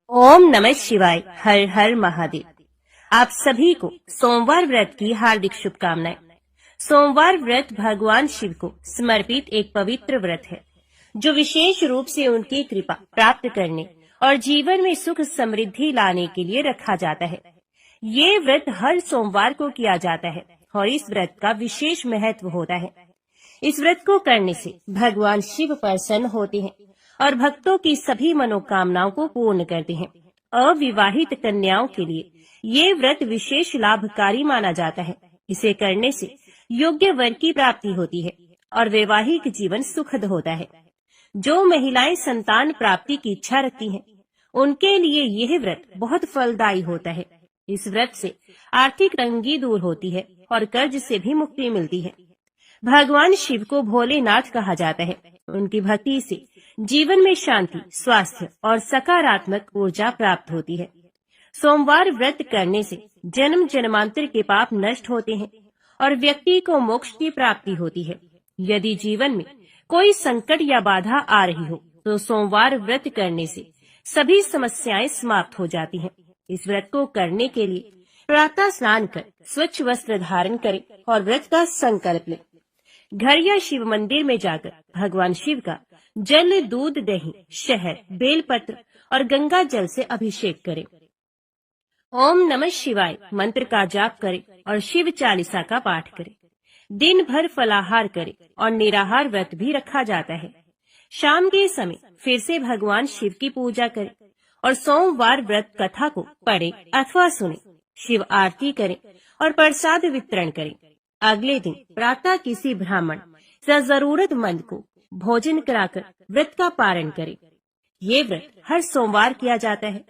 ओम नमः शिवाय। हर हर महादेव। आप सभी को सोमवार व्रत की हार्दिक शुभकामनाएं। सोमवार व्रत भगवान शिव को समर्पित एक पवित्र व्रत है जो विशेष रूप से उनकी कृपा प्राप्त करने और जीवन में सुख समृद्धि लाने के लिए रखा जाता है। ये व्रत हर सोमवार को किया जाता है और इस व्रत का विशेष महत्व होता है। इस व्रत को करने से भगवान शिव प्रसन्न होते हैं और भक्तों की सभी मनोकामनाओं को पूर्ण करते हैं। अविवाहित कन्याओं के लिए ये व्रत विशेष लाभकारी माना जाता है। इसे करने से योग्य वर की प्राप्ति होती है और वैवाहिक जीवन सुखद होता है। जो महिलाएं संतान प्राप्ति की इच्छा रखती हैं, उनके लिए यह व्रत बहुत फलदायी होता है। इस व्रत से आर्थिक तंगी दूर होती है और कर्ज से भी मुक्ति मिलती है। भगवान शिव को भोलेनाथ कहा जाता है। उनकी भक्ति से जीवन में शांति, स्वास्थ्य और सकारात्मक ऊर्जा प्राप्त होती है। सोमवार व्रत करने से जन्म जन्मांतर के पाप नष्ट होते हैं और व्यक्ति को मोक्ष की प्राप्ति होती है। यदि जीवन में कोई संकट या बाधा आ रही हो तो सोमवार व्रत करने से सभी समस्याएं समाप्त हो जाती हैं। इस व्रत को करने के लिए प्रातः स्नान कर स्वच्छ वस्त्र धारण करें और व्रत का संकल्प लें। घर या शिव मंदिर में जाकर भगवान शिव का जल, दूध, दही, शहद, बेलपत्र और गंगा जल से अभिषेक करें। ओम नमः शिवाय मंत्र का जाप करें और शिव चालीसा का पाठ करें। दिन भर फलाहार करें और निराहार व्रत भी रखा जाता है। शाम के समय फिर से भगवान शिव की पूजा करें और सोमवार व्रत कथा को पढ़ें अथवा सुनें। शिव आरती करें और प्रसाद वितरण करें। अगले दिन प्रातः किसी ब्राह्मण या जरूरतमंद को भोजन कराकर व्रत का पारण करें। ये व्रत हर सोमवार किया जाता है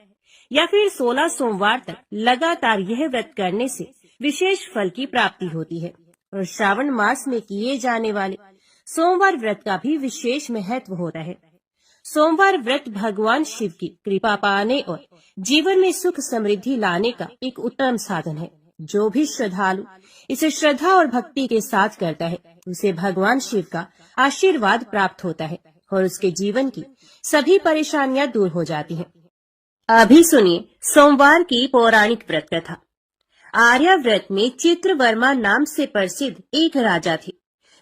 या फिर 16 सोमवार तक लगातार यह व्रत करने से विशेष फल की प्राप्ति होती है। और श्रावण मास में किए जाने वाले सोमवार व्रत का भी विशेष महत्व होता है। सोमवार व्रत भगवान शिव की कृपा पाने और जीवन में सुख समृद्धि लाने का एक उत्तम साधन है। जो भी श्रद्धालु इसे श्रद्धा और भक्ति के साथ करता है, उसे भगवान शिव का आशीर्वाद प्राप्त होता है और उसके जीवन की सभी परेशानियां दूर हो जाती हैं। अभी सुनिए सोमवार की पौराणिक व्रत कथा। आर्याव्रत में चित्रवर्मा नाम से प्रसिद्ध एक राजा थे।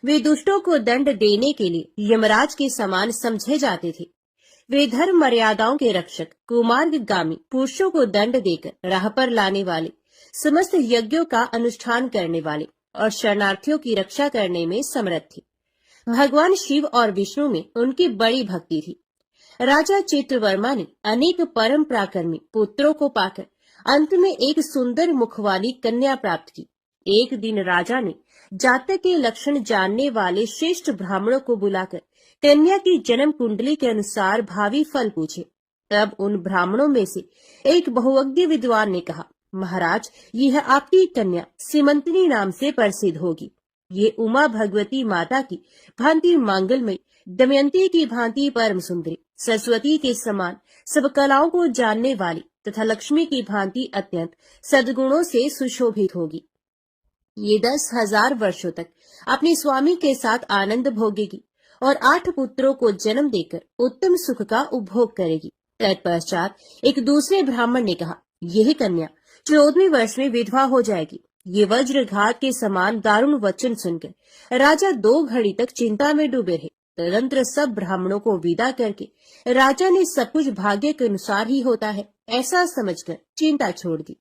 वे दुष्टों को दंड देने के लिए यमराज के समान समझे जाते थे। वे धर्म मर्यादाओं के रक्षक, कुमार्गामी पुरुषों को दंड देकर राह पर लाने वाले, समस्त यज्ञों का अनुष्ठान करने वाले और शरणार्थियों की रक्षा करने में समर्थ थे। भगवान शिव और विष्णु में उनकी बड़ी भक्ति थी। राजा चित्रवर्मा ने अनेक परम पराक्रमी पुत्रों को पाकर अंत में एक सुंदर मुख वाली कन्या प्राप्त की। एक दिन राजा ने जातक के लक्षण जानने वाले श्रेष्ठ ब्राह्मणों को बुलाकर कन्या की जन्म कुंडली के अनुसार भावी फल पूछे। तब उन ब्राह्मणों में से एक बहुज्ञ विद्वान ने कहा, महाराज, यह आपकी कन्या सीमंतनी नाम से प्रसिद्ध होगी। ये उमा भगवती माता की भांति मांगलमयी, दमयंती की भांति परम सुंदरी, सरस्वती के समान सब कलाओं को जानने वाली तथा लक्ष्मी की भांति अत्यंत सद्गुणों से सुशोभित होगी। ये 10,000 वर्षों तक अपने स्वामी के साथ आनंद भोगेगी और 8 पुत्रों को जन्म देकर उत्तम सुख का उपभोग करेगी। तत्पश्चात एक दूसरे ब्राह्मण ने कहा, यह कन्या 14वें वर्ष में विधवा हो जाएगी। ये वज्रघात के समान दारुण वचन सुनकर राजा 2 घड़ी तक चिंता में डूबे रहे। तदनंतर सब ब्राह्मणों को विदा करके राजा ने सब कुछ भाग्य के अनुसार ही होता है ऐसा समझकर चिंता छोड़ दी।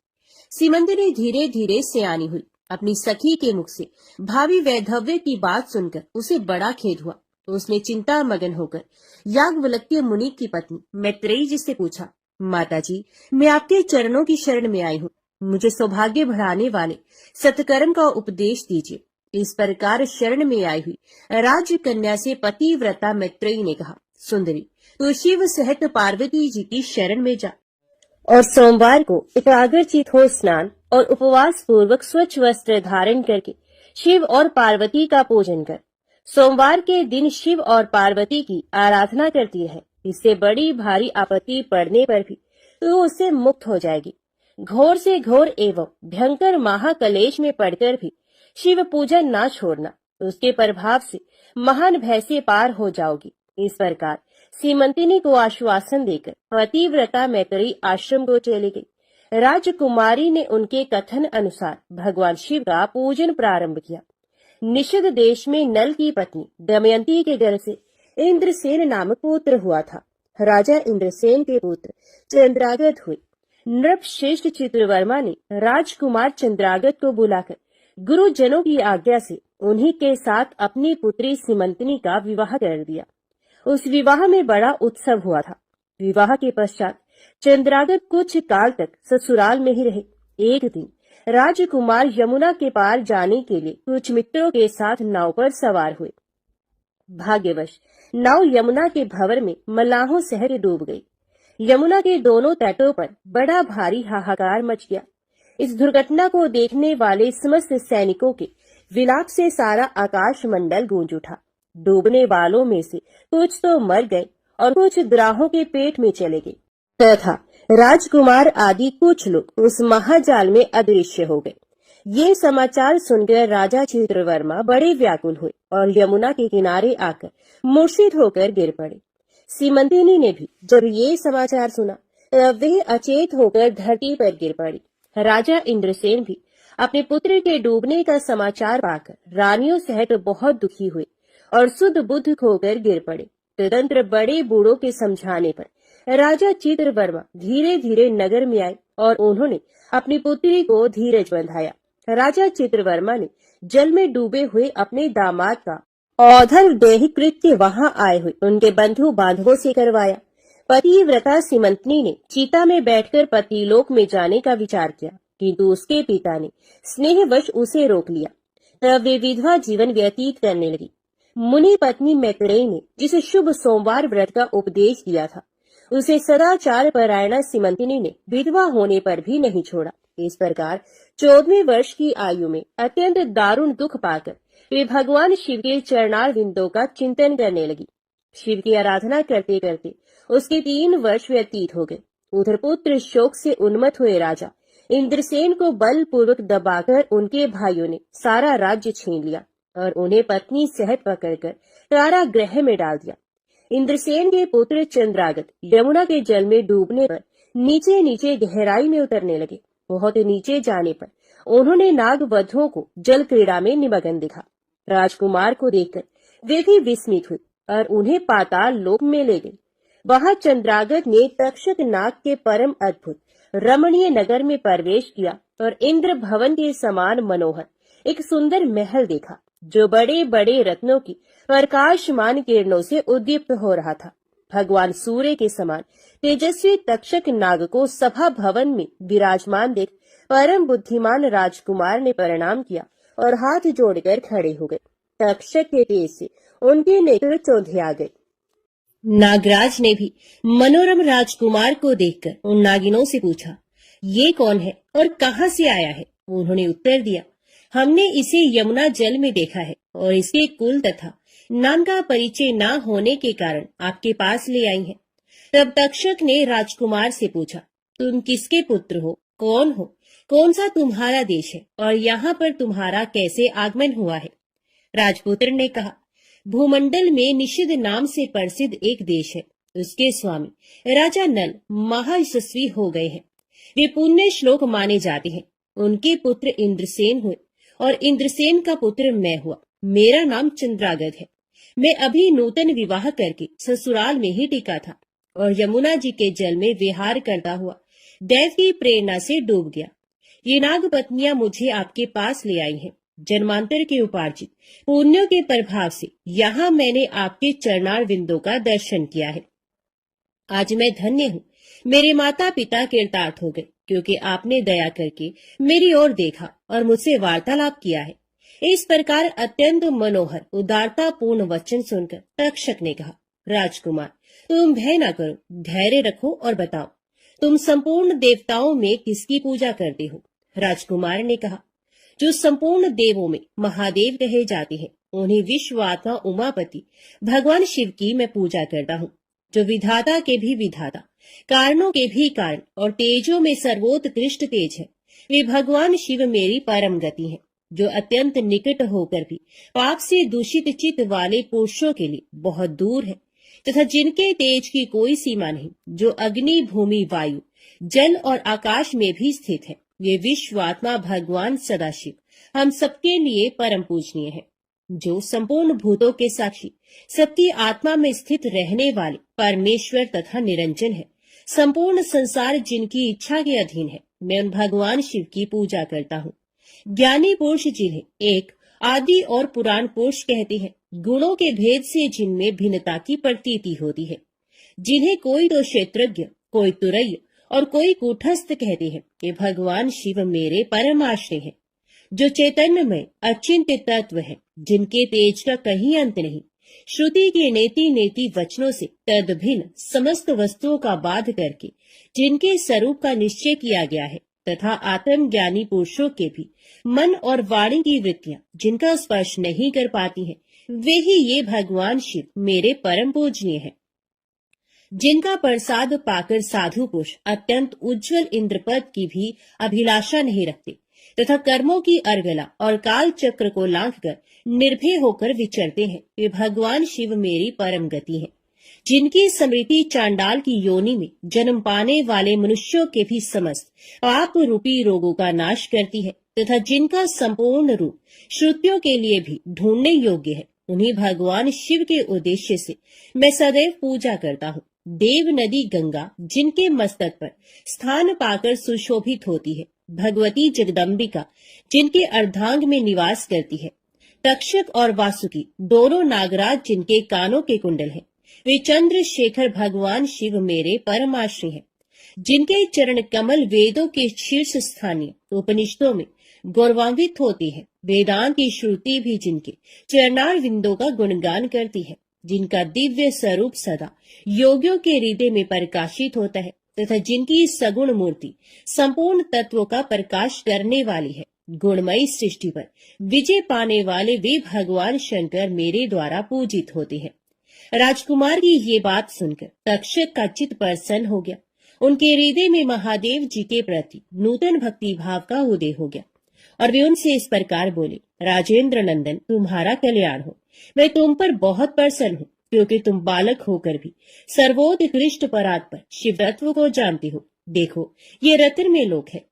सीमंतनी धीरे धीरे सयानी हुई। अपनी सखी के मुख से भावी वैधव्य की बात सुनकर उसे बड़ा खेद हुआ। तो उसने चिंता मगन होकर याज्ञवल्क्य मुनि की पत्नी मैत्रेयी जी से पूछा, माता जी, मैं आपके चरणों की शरण में आई हूँ। मुझे सौभाग्य बढ़ाने वाले सत्कर्म का उपदेश दीजिए। इस प्रकार शरण में आई हुई राज कन्या से पतिव्रता मैत्रेयी ने कहा, सुंदरी, तू शिव सहित पार्वती जी की शरण में जा और सोमवार को एकाग्रचित हो स्नान और उपवास पूर्वक स्वच्छ वस्त्र धारण करके शिव और पार्वती का पूजन कर। सोमवार के दिन शिव और पार्वती की आराधना करती है। इससे बड़ी भारी आपत्ति पड़ने पर भी तो उससे मुक्त हो जाएगी। घोर से घोर एवं भयंकर महाकलेश में पड़कर भी शिव पूजन ना छोड़ना, उसके प्रभाव से महान भय से पार हो जाओगी। इस प्रकार सीमंतिनी को आश्वासन देकर पतिव्रता मैत्रेयी आश्रम को चली गई। राजकुमारी ने उनके कथन अनुसार भगवान शिव का पूजन प्रारंभ किया। निषद देश में नल की पत्नी दमयंती के घर से इंद्रसेन नामक पुत्र हुआ था। राजा इंद्रसेन के पुत्र चंद्रागत हुए। नृपश्रेष्ठ चित्रवर्मा ने राजकुमार चंद्रागत को बुलाकर गुरुजनों की आज्ञा से उन्हीं के साथ अपनी पुत्री सीमंतिनी का विवाह कर दिया। उस विवाह में बड़ा उत्सव हुआ था। विवाह के पश्चात चंद्रागत कुछ काल तक ससुराल में ही रहे। एक दिन राजकुमार यमुना के पार जाने के लिए कुछ मित्रों के साथ नाव पर सवार हुए। भाग्यवश नाव यमुना के भंवर में मल्लाहों सहित डूब गई। यमुना के दोनों तटों पर बड़ा भारी हाहाकार मच गया। इस दुर्घटना को देखने वाले समस्त सैनिकों के विलाप से सारा आकाश मंडल गूंज उठा। डूबने वालों में से कुछ तो मर गए और कुछ द्राहों के पेट में चले गए तथा राजकुमार आदि कुछ लोग उस महाजाल में अदृश्य हो गए। ये समाचार सुनकर राजा चित्रवर्मा बड़े व्याकुल हुए और यमुना के किनारे आकर मूर्छित होकर गिर पड़े। सीमंतिनी ने भी जब ये समाचार सुना तब वह अचेत होकर धरती पर गिर पड़ी। राजा इंद्रसेन भी अपने पुत्र के डूबने का समाचार पाकर रानियों सहित बहुत दुखी हुए और शुद्ध बुद्ध खोकर गिर पड़े। तदंतर बड़े बूढ़ों के समझाने पर राजा चित्रवर्मा धीरे धीरे नगर में आए और उन्होंने अपनी पुत्री को धीरज बंधाया। राजा चित्रवर्मा ने जल में डूबे हुए अपने दामाद का औधर देह कृत्य वहां आए हुए उनके बंधु बांधवों से करवाया। पतिव्रता सीमंतिनी ने चिता में बैठकर पतिलोक में जाने का विचार किया, किंतु उसके पिता ने स्नेहवश उसे रोक लिया। तब वे विधवा जीवन व्यतीत करने लगी। मुनि पत्नी मैत्रेयी ने जिस शुभ सोमवार व्रत का उपदेश दिया था उसे सदाचार परायणा सीमंतिनी ने विधवा होने पर भी नहीं छोड़ा। इस प्रकार 14वें वर्ष की आयु में अत्यंत दारुण दुख पाकर वे भगवान शिव के चरणार बिंदों का चिंतन करने लगी। शिव की आराधना करते करते उसके 3 वर्ष व्यतीत हो गए। उधर पुत्र शोक से उन्मत्त हुए राजा इंद्रसेन को बलपूर्वक दबाकर उनके भाइयों ने सारा राज्य छीन लिया और उन्हें पत्नी सहित पकड़कर कारागृह में डाल दिया। इंद्रसेन के पुत्र चंद्रागत यमुना के जल में डूबने पर नीचे नीचे गहराई में उतरने लगे। बहुत नीचे जाने पर उन्होंने नाग वधुओं को जल क्रीड़ा में निमग्न देखा। राजकुमार को देखकर वे भी विस्मित हुए और उन्हें पाताल लोक में ले गए। वहां चंद्रागत ने तक्षक नाग के परम अद्भुत रमणीय नगर में प्रवेश किया और इंद्र भवन के समान मनोहर एक सुंदर महल देखा, जो बड़े बड़े रत्नों की प्रकाशमान किरणों से उद्दीप्त हो रहा था। भगवान सूर्य के समान तेजस्वी तक्षक नाग को सभा भवन में विराजमान देख परम बुद्धिमान राजकुमार ने प्रणाम किया और हाथ जोड़कर खड़े हो गए। तक्षक के तेज से उनके नेत्र चौंधे आ गए। नागराज ने भी मनोरम राजकुमार को देखकर उन नागिनों से पूछा, ये कौन है और कहां से आया है? उन्होंने उत्तर दिया, हमने इसे यमुना जल में देखा है और इसके कुल तथा नाम का परिचय न होने के कारण आपके पास ले आई हैं। तब तक्षक ने राजकुमार से पूछा, तुम किसके पुत्र हो, कौन हो, कौन सा तुम्हारा देश है और यहाँ पर तुम्हारा कैसे आगमन हुआ है? राजपुत्र ने कहा, भूमंडल में निषद नाम से प्रसिद्ध एक देश है। उसके स्वामी राजा नल महायशस्वी हो गए हैं। वे पुण्य श्लोक माने जाते हैं। उनके पुत्र इंद्रसेन हुए और इंद्रसेन का पुत्र मैं हुआ। मेरा नाम चंद्रागत है। मैं अभी नूतन विवाह करके ससुराल में ही टिका था और यमुना जी के जल में विहार करता हुआ दैव की प्रेरणा से डूब गया। ये नाग पत्नियां मुझे आपके पास ले आई हैं। जन्मांतर के उपार्जित पुण्यों के प्रभाव से यहाँ मैंने आपके चरणार बिंदों का दर्शन किया है। आज मैं धन्य हूँ। मेरे माता पिता कृतार्थ हो गए, क्योंकि आपने दया करके मेरी ओर देखा और मुझसे वार्तालाप किया है। इस प्रकार अत्यंत मनोहर उदारता पूर्ण वचन सुनकर तक्षक ने कहा, राजकुमार तुम भय न करो, धैर्य रखो और बताओ, तुम संपूर्ण देवताओं में किसकी पूजा करते हो? राजकुमार ने कहा, जो संपूर्ण देवों में महादेव कहे जाते हैं उन्हें विश्वात्मा उमापति भगवान शिव की मैं पूजा करता हूँ, जो विधाता के भी विधाता, कारणों के भी कारण और तेजों में सर्वोत्कृष्ट तेज है। वे भगवान शिव मेरी परम गति है, जो अत्यंत निकट होकर भी पाप से दूषित चित्त वाले पुरुषों के लिए बहुत दूर है। तथा जिनके तेज की कोई सीमा नहीं, जो अग्नि, भूमि, वायु, जल और आकाश में भी स्थित है। ये विश्वात्मा भगवान सदाशिव हम सबके लिए परम पूजनीय है, जो संपूर्ण भूतों के साक्षी, सबकी आत्मा में स्थित रहने वाले परमेश्वर तथा निरंजन है। संपूर्ण संसार जिनकी इच्छा के अधीन है, मैं उन भगवान शिव की पूजा करता हूँ। ज्ञानी पुरुष जिन्हें एक आदि और पुराण पुरुष कहते हैं, गुणों के भेद से जिनमें भिन्नता की प्रतीति होती है, जिन्हें कोई तो क्षेत्रज्ञ, कोई तुरैय और कोई कूटस्थ कहते हैं, कि भगवान शिव मेरे परम आश्रय है, जो चैतन्य में अचिंत्य तत्व है, जिनके तेज का कहीं अंत नहीं। श्रुति के नेति नेति वचनों से तद भिन्न समस्त वस्तुओं का बाध करके जिनके स्वरूप का निश्चय किया गया है, तथा आत्म ज्ञानी पुरुषों के भी मन और वाणी की वृत्तियां जिनका स्पर्श नहीं कर पाती हैं, वे ही ये भगवान शिव मेरे परम पूजनीय हैं। जिनका प्रसाद पाकर साधु पुरुष अत्यंत उज्जवल इंद्रपद की भी अभिलाषा नहीं रखते, तथा कर्मों की अर्गला और काल चक्र को लांघकर निर्भय होकर विचरते हैं, वे भगवान शिव मेरी परम गति है। जिनकी स्मृति चांडाल की योनि में जन्म पाने वाले मनुष्यों के भी समस्त पाप रूपी रोगों का नाश करती है, तथा जिनका संपूर्ण रूप श्रुतियों के लिए भी ढूंढने योग्य है, उन्हीं भगवान शिव के उद्देश्य से मैं सदैव पूजा करता हूँ। देव नदी गंगा जिनके मस्तक पर स्थान पाकर सुशोभित होती है, भगवती जगदम्बिका जिनके अर्धांग में निवास करती है, तक्षक और वासुकी दोनों नागराज जिनके कानों के कुंडल हैं, वे चंद्रशेखर भगवान शिव मेरे परमाश्रय हैं। जिनके चरण कमल वेदों के शीर्ष स्थानीय उपनिषदों में गौरवान्वित होती है, वेदांत की श्रुति भी जिनके चरणार विंदों का गुणगान करती है, जिनका दिव्य स्वरूप सदा योगियों के हृदय में प्रकाशित होता है, तथा जिनकी सगुण मूर्ति संपूर्ण तत्वों का प्रकाश करने वाली है। गुणमयी सृष्टि पर विजय पाने वाले वे भगवान शंकर मेरे द्वारा पूजित होते हैं। राजकुमार की ये बात सुनकर तक्षक का चित्त प्रसन्न हो गया। उनके हृदय में महादेव जी के प्रति नूतन भक्ति भाव का उदय हो गया, और वे उनसे इस प्रकार बोले, राजेंद्र नंदन, तुम्हारा कल्याण हो। मैं तुम पर बहुत प्रसन्न हूँ, क्योंकि तुम बालक होकर भी सर्वोत्कृष्ट परात्पर शिव तत्व को जानते हो। देखो, ये रत्न में लोक है,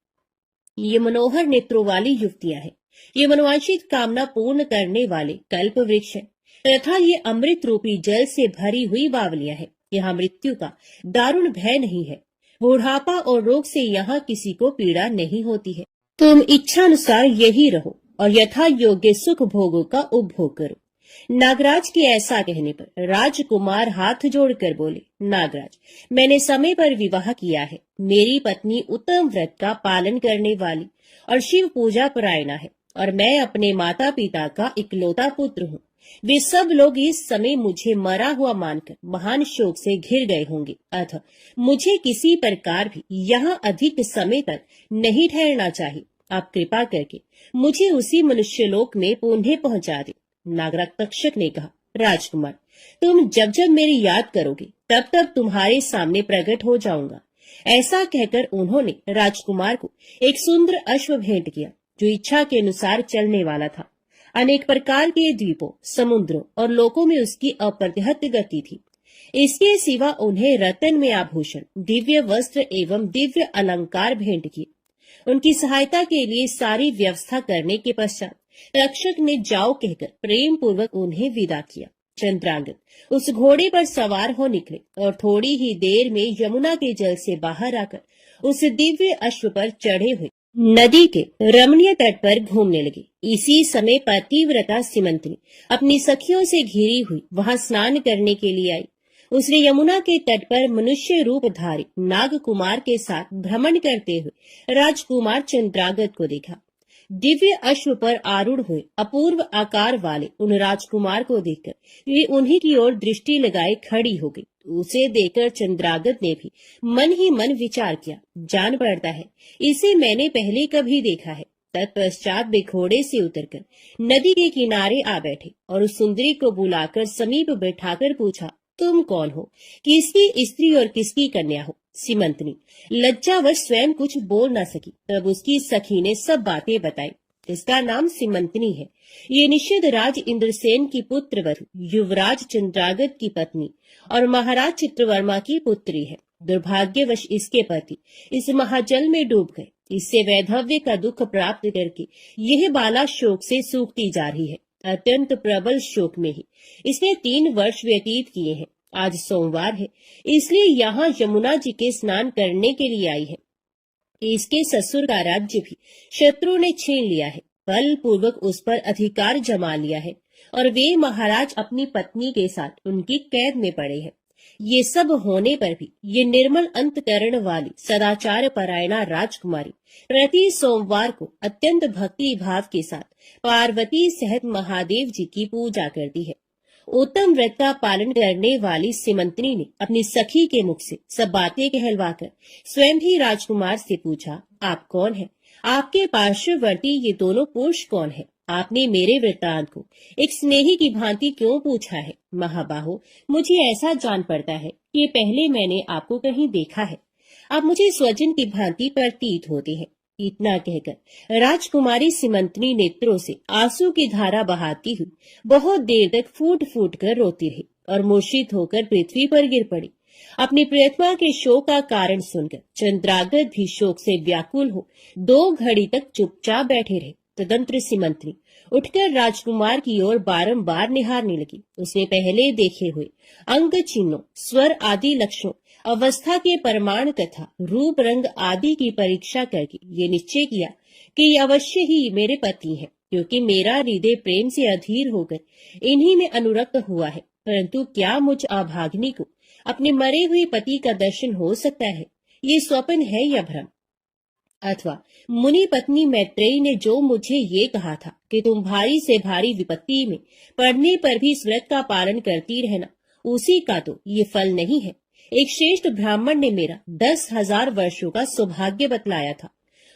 ये मनोहर नेत्रों वाली युवतियां हैं, ये मनोवांछित कामना पूर्ण करने वाले कल्प वृक्ष है, तथा ये अमृत रूपी जल से भरी हुई बावलियां हैं। यहाँ मृत्यु का दारुण भय नहीं है, बुढ़ापा और रोग से यहाँ किसी को पीड़ा नहीं होती है। तुम इच्छानुसार यही रहो और यथा योग्य सुख भोगों का उपभोग करो। नागराज के ऐसा कहने पर राजकुमार हाथ जोड़कर बोले, नागराज, मैंने समय पर विवाह किया है। मेरी पत्नी उत्तम व्रत का पालन करने वाली और शिव पूजा परायणा है, और मैं अपने माता पिता का इकलौता पुत्र हूँ। वे सब लोग इस समय मुझे मरा हुआ मानकर महान शोक से घिर गए होंगे, अतः मुझे किसी प्रकार भी यहाँ अधिक समय तक नहीं ठहरना चाहिए। आप कृपा करके मुझे उसी मनुष्यलोक में पुनः पहुँचा दे। नागराज तक्षक ने कहा, राजकुमार, तुम जब जब मेरी याद करोगे तब तब तुम्हारे सामने प्रकट हो जाऊंगा। ऐसा कहकर उन्होंने राजकुमार को एक सुंदर अश्व भेंट किया, जो इच्छा के अनुसार चलने वाला था। अनेक प्रकार के द्वीपों, समुद्रों और लोकों में उसकी अप्रतिहत गति थी। इसके सिवा उन्हें रत्न में आभूषण, दिव्य वस्त्र एवं दिव्य अलंकार भेंट किए। उनकी सहायता के लिए सारी व्यवस्था करने के पश्चात तक्षक ने जाओ कहकर प्रेम पूर्वक उन्हें विदा किया। चंद्रांगद उस घोड़े पर सवार हो निकले और थोड़ी ही देर में यमुना के जल से बाहर आकर उस दिव्य अश्व पर चढ़े हुए नदी के रमणीय तट पर घूमने लगे। इसी समय पतिव्रता सीमंतनी अपनी सखियों से घिरी हुई वहां स्नान करने के लिए आई। उसने यमुना के तट पर मनुष्य रूपधारी नाग कुमार के साथ भ्रमण करते हुए राजकुमार चंद्रांगद को देखा। दिव्य अश्व पर आरूढ़ हुए अपूर्व आकार वाले उन राजकुमार को देखकर वे उन्हीं की ओर दृष्टि लगाए खड़ी हो गई। उसे देखकर चंद्रांगद ने भी मन ही मन विचार किया, जान पड़ता है इसे मैंने पहले कभी देखा है। तत्पश्चात वे घोड़े से उतरकर नदी के किनारे आ बैठे और उस सुंदरी को बुलाकर समीप बैठाकर पूछा, तुम कौन हो, किसकी स्त्री और किसकी कन्या हो? सीमंतनी लज्जावश स्वयं कुछ बोल न सकी। तब उसकी सखी ने सब बातें बताई। इसका नाम सीमंतनी है। ये निषद राज इंद्रसेन की पुत्र वधु, युवराज चंद्रागत की पत्नी और महाराज चित्रवर्मा की पुत्री है। दुर्भाग्यवश इसके पति इस महाजल में डूब गए। इससे वैधव्य का दुख प्राप्त करके यह बाला शोक से सूखती जा रही है। अत्यंत प्रबल शोक में ही इसने 3 वर्ष व्यतीत किए हैं। आज सोमवार है, इसलिए यहाँ यमुना जी के स्नान करने के लिए आई है। इसके ससुर का राज्य भी शत्रु ने छीन लिया है, बलपूर्वक उस पर अधिकार जमा लिया है और वे महाराज अपनी पत्नी के साथ उनकी कैद में पड़े हैं। ये सब होने पर भी ये निर्मल अंतकरण वाली सदाचार परायणा राजकुमारी प्रति सोमवार को अत्यंत भक्ति भाव के साथ पार्वती सहित महादेव जी की पूजा करती है। उत्तम व्रत का पालन करने वाली सीमंतनी ने अपनी सखी के मुख से सब बातें कहलवाकर स्वयं ही राजकुमार से पूछा, आप कौन हैं? आपके पार्श्ववर्ती ये दोनों पुरुष कौन है? आपने मेरे वृत्तांत को एक स्नेही की भांति क्यों पूछा है? महाबाहो, मुझे ऐसा जान पड़ता है कि पहले मैंने आपको कहीं देखा है। आप मुझे स्वजन की भांति प्रतीत होते हैं। इतना कहकर राजकुमारी सीमंतनी नेत्रों से आंसू की धारा बहाती हुई बहुत देर तक फूट फूट कर रोती रही और मूर्छित होकर पृथ्वी पर गिर पड़ी। अपनी प्रियतमा के शोक का कारण सुनकर चंद्रागत भी शोक से व्याकुल हो 2 घड़ी तक चुपचाप बैठे रहे। तदंतर सीमंतनी उठकर राजकुमार की ओर बारंबार निहारने लगी। उसने पहले देखे हुए अंग चिन्हों, स्वर आदि लक्षणों, अवस्था के प्रमाण तथा रूप रंग आदि की परीक्षा करके ये निश्चय किया कि ये अवश्य ही मेरे पति हैं, क्योंकि मेरा हृदय प्रेम से अधीर होकर इन्हीं में अनुरक्त हुआ है। परंतु क्या मुझ अभागिनी को अपने मरे हुए पति का दर्शन हो सकता है? ये स्वप्न है या भ्रम? अथवा मुनि पत्नी मैत्रेयी ने जो मुझे ये कहा था कि तुम भारी से भारी विपत्ति में पड़ने पर भी इस व्रत का पालन करती रहना, उसी का तो ये फल नहीं है। एक श्रेष्ठ ब्राह्मण ने मेरा 10,000 वर्षों का सौभाग्य बतलाया था।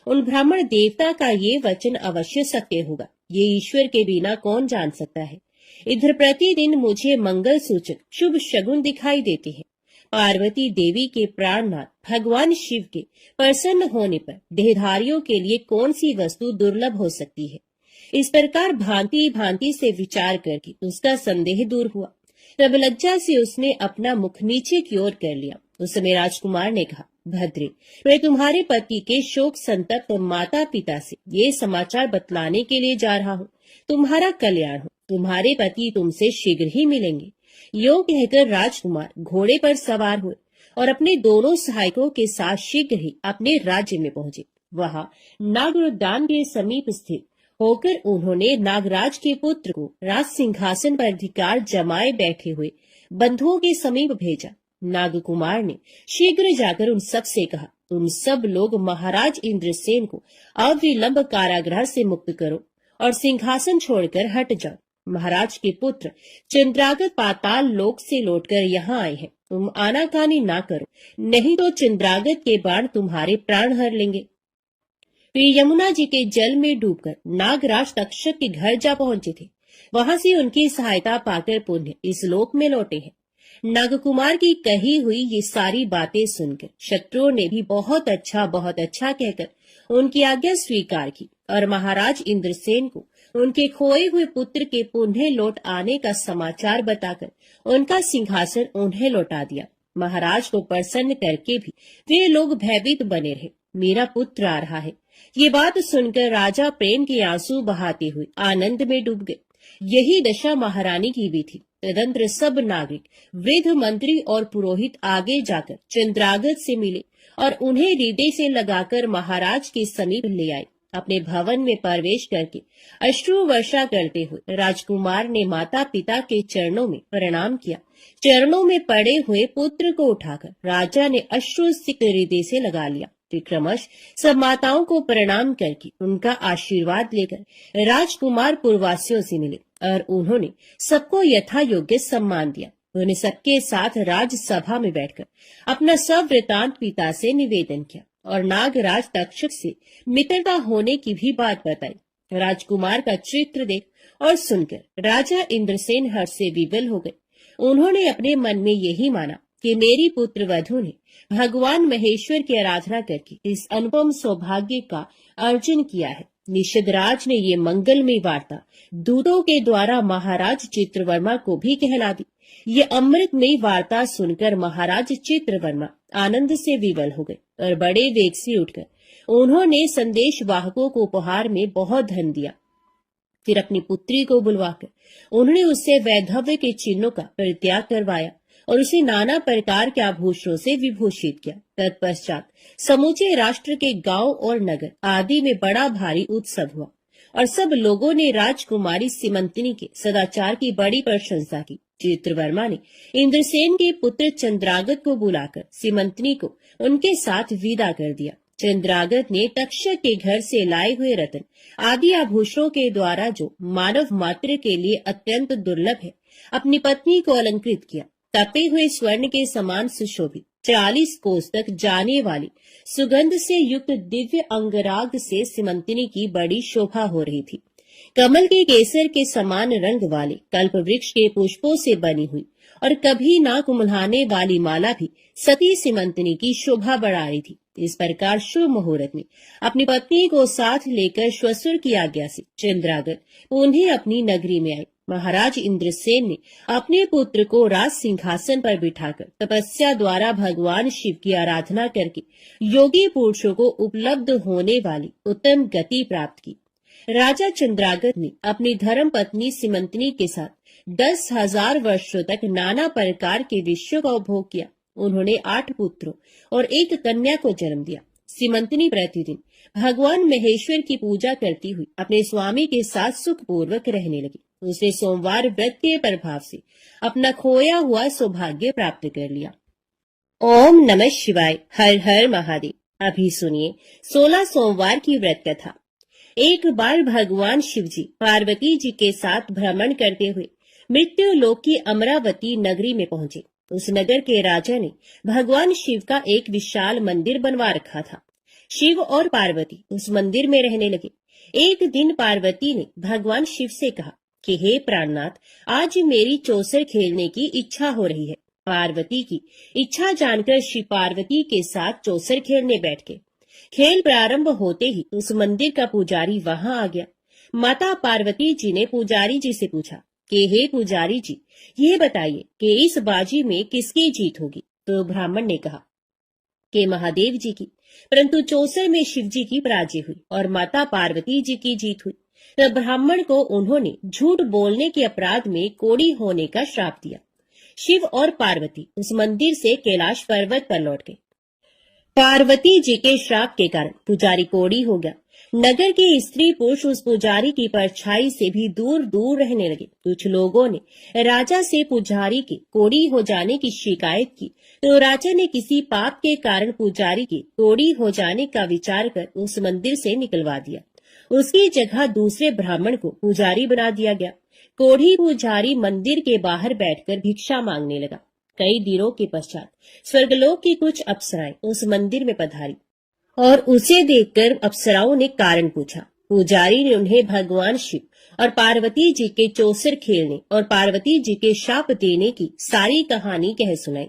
उन ब्राह्मण देवता का ये वचन अवश्य सत्य होगा, ये ईश्वर के बिना कौन जान सकता है। इधर प्रतिदिन मुझे मंगल सूचक शुभ शगुन दिखाई देते हैं। पार्वती देवी के प्राणनाथ भगवान शिव के प्रसन्न होने पर देहधारियों के लिए कौन सी वस्तु दुर्लभ हो सकती है। इस प्रकार भांति भांति से विचार करके उसका संदेह दूर हुआ। तब लज्जा से उसने अपना मुख नीचे की ओर कर लिया। उस समय राजकुमार ने कहा, भद्रे, मैं तुम्हारे पति के शोक संतप्त माता पिता से ये समाचार बतलाने के लिए जा रहा हूँ। तुम्हारा कल्याण हो, तुम्हारे पति तुमसे शीघ्र ही मिलेंगे। यो कहकर राजकुमार घोड़े पर सवार हुए और अपने दोनों सहायकों के साथ शीघ्र ही अपने राज्य में पहुंचे। वहां नागरोद्यान के समीप स्थित होकर उन्होंने नागराज के पुत्र को राज सिंहासन पर अधिकार जमाए बैठे हुए बंधुओं के समीप भेजा। नागकुमार ने शीघ्र जाकर उन सब से कहा, तुम सब लोग महाराज इंद्रसेन को अविलंब कारागृह से मुक्त करो और सिंहासन छोड़कर हट जाओ। महाराज के पुत्र चंद्रागत पाताल लोक से लौटकर यहाँ आए हैं। तुम आनाकानी ना करो, नहीं तो चंद्रागत के बाण तुम्हारे प्राण हर लेंगे। वे यमुना जी के जल में डूबकर नागराज तक्षक के घर जा पहुंचे थे। वहां से उनकी सहायता पाकर पुनः इस लोक में लौटे हैं। नागकुमार की कही हुई ये सारी बातें सुनकर शत्रुओं ने भी बहुत अच्छा कहकर उनकी आज्ञा स्वीकार की और महाराज इंद्रसेन को उनके खोए हुए पुत्र के पुनः लौट आने का समाचार बताकर उनका सिंहासन उन्हें लौटा दिया। महाराज को प्रसन्न करके भी वे लोग भयभीत बने रहे। मेरा पुत्र आ रहा है, ये बात सुनकर राजा प्रेम के आंसू बहाते हुए आनंद में डूब गए। यही दशा महारानी की भी थी। तदंतर सब नागरिक, वृद्ध, मंत्री और पुरोहित आगे जाकर चंद्रागत से मिले और उन्हें हृदय से लगाकर महाराज के समीप ले आए। अपने भवन में प्रवेश करके अश्रु वर्षा करते हुए राजकुमार ने माता पिता के चरणों में प्रणाम किया। चरणों में पड़े हुए पुत्र को उठाकर राजा ने अश्रु सिक्त हृदय से लगा लिया। क्रमश सब माताओं को प्रणाम करके उनका आशीर्वाद लेकर राजकुमार पूर्ववासियों से मिले और उन्होंने सबको यथा योग्य सम्मान दिया। उन्होंने सबके साथ राजसभा में बैठकर अपना सब वृतांत पिता से निवेदन किया और नागराज तक्षक से मित्रता होने की भी बात बताई। राजकुमार का चित्र देख और सुनकर राजा इंद्रसेन हर्ष से विवल हो गए। उन्होंने अपने मन में यही माना कि मेरी पुत्र वधु ने भगवान महेश्वर की आराधना करके इस अनुपम सौभाग्य का अर्जन किया है। निषदराज ने ये मंगलमय वार्ता दूतों के द्वारा महाराज चित्रवर्मा को भी कहला दी। ये अमृतमयी वार्ता सुनकर महाराज चित्रवर्मा आनंद से विवल हो गए और बड़े वेग से उठकर उन्होंने संदेश वाहकों को उपहार में बहुत धन दिया। फिर अपनी पुत्री को बुलवाकर उन्होंने उससे वैधव्य के चिन्हों का परित्याग करवाया और उसे नाना प्रकार के आभूषणों से विभूषित किया। तत्पश्चात समूचे राष्ट्र के गांव और नगर आदि में बड़ा भारी उत्सव हुआ और सब लोगों ने राजकुमारी सीमंतिनी के सदाचार की बड़ी प्रशंसा की। चित्रवर्मा ने इंद्रसेन के पुत्र चंद्रागत को बुलाकर सीमंतिनी को उनके साथ विदा कर दिया। चंद्रागत ने तक्षक के घर से लाए हुए रत्न आदि आभूषणों के द्वारा, जो मानव मात्र के लिए अत्यंत दुर्लभ है, अपनी पत्नी को अलंकृत किया। तपे हुए स्वर्ण के समान सुशोभित 40 कोस तक जाने वाली सुगंध से युक्त दिव्य अंगराग से सीमंतिनी की बड़ी शोभा हो रही थी। कमल के केसर के समान रंग वाले कल्प वृक्ष के पुष्पों से बनी हुई और कभी ना कुम्हलाने वाली माला भी सती सीमंतिनी की शोभा बढ़ा रही थी। इस प्रकार शुभ मुहूर्त में अपनी पत्नी को साथ लेकर श्वशुर की आज्ञा से चंद्रागत उन्हें अपनी नगरी में आए। महाराज इंद्रसेन ने अपने पुत्र को राज सिंहासन पर बिठाकर तपस्या द्वारा भगवान शिव की आराधना करके योगी पुरुषों को उपलब्ध होने वाली उत्तम गति प्राप्त की। राजा चंद्रागत ने अपनी धर्म पत्नी सीमंतिनी के साथ 10,000 वर्षों तक नाना प्रकार के विषयों का उपभोग किया। उन्होंने 8 पुत्रों और 1 कन्या को जन्म दिया। सीमंतिनी प्रतिदिन भगवान महेश्वर की पूजा करती हुई अपने स्वामी के साथ सुखपूर्वक रहने लगी। उसने सोमवार व्रत के प्रभाव से अपना खोया हुआ सौभाग्य प्राप्त कर लिया। ओम नमः शिवाय। हर हर महादेव। अभी सुनिए 16 सोमवार की व्रत कथा। एक बार भगवान शिवजी पार्वती जी के साथ भ्रमण करते हुए मृत्यु लोक की अमरावती नगरी में पहुंचे। उस नगर के राजा ने भगवान शिव का एक विशाल मंदिर बनवा रखा था। शिव और पार्वती उस मंदिर में रहने लगे। एक दिन पार्वती ने भगवान शिव से कहा कि हे प्राणनाथ, आज मेरी चौसर खेलने की इच्छा हो रही है। पार्वती की इच्छा जानकर शिव पार्वती के साथ चौसर खेलने बैठ गए। खेल प्रारंभ होते ही उस मंदिर का पुजारी वहां आ गया। माता पार्वती जी ने पुजारी जी से पूछा कि हे पुजारी जी, ये बताइए कि इस बाजी में किसकी जीत होगी। तो ब्राह्मण ने कहा कि महादेव जी की, परंतु चौसर में शिव जी की पराजय हुई और माता पार्वती जी की जीत हुई। तब ब्राह्मण को उन्होंने झूठ बोलने के अपराध में कोढ़ी होने का श्राप दिया। शिव और पार्वती उस मंदिर से कैलाश पर्वत पर लौट गए। पार्वती जी के श्राप के कारण पुजारी कोढ़ी हो गया। नगर के स्त्री पुरुष उस पुजारी की परछाई से भी दूर दूर रहने लगे। कुछ लोगों ने राजा से पुजारी के कोढ़ी हो जाने की शिकायत की, तो राजा ने किसी पाप के कारण पुजारी के कोढ़ी हो जाने का विचार कर उस मंदिर से निकलवा दिया। उसकी जगह दूसरे ब्राह्मण को पुजारी बना दिया गया। कोढ़ी पुजारी मंदिर के बाहर बैठकर भिक्षा मांगने लगा। कई दिनों के पश्चात स्वर्गलोक की कुछ अप्सराएं उस मंदिर में पधारी और उसे देखकर अप्सराओं ने कारण पूछा। पुजारी ने उन्हें भगवान शिव और पार्वती जी के चौसर खेलने और पार्वती जी के शाप देने की सारी कहानी कह सुनाई।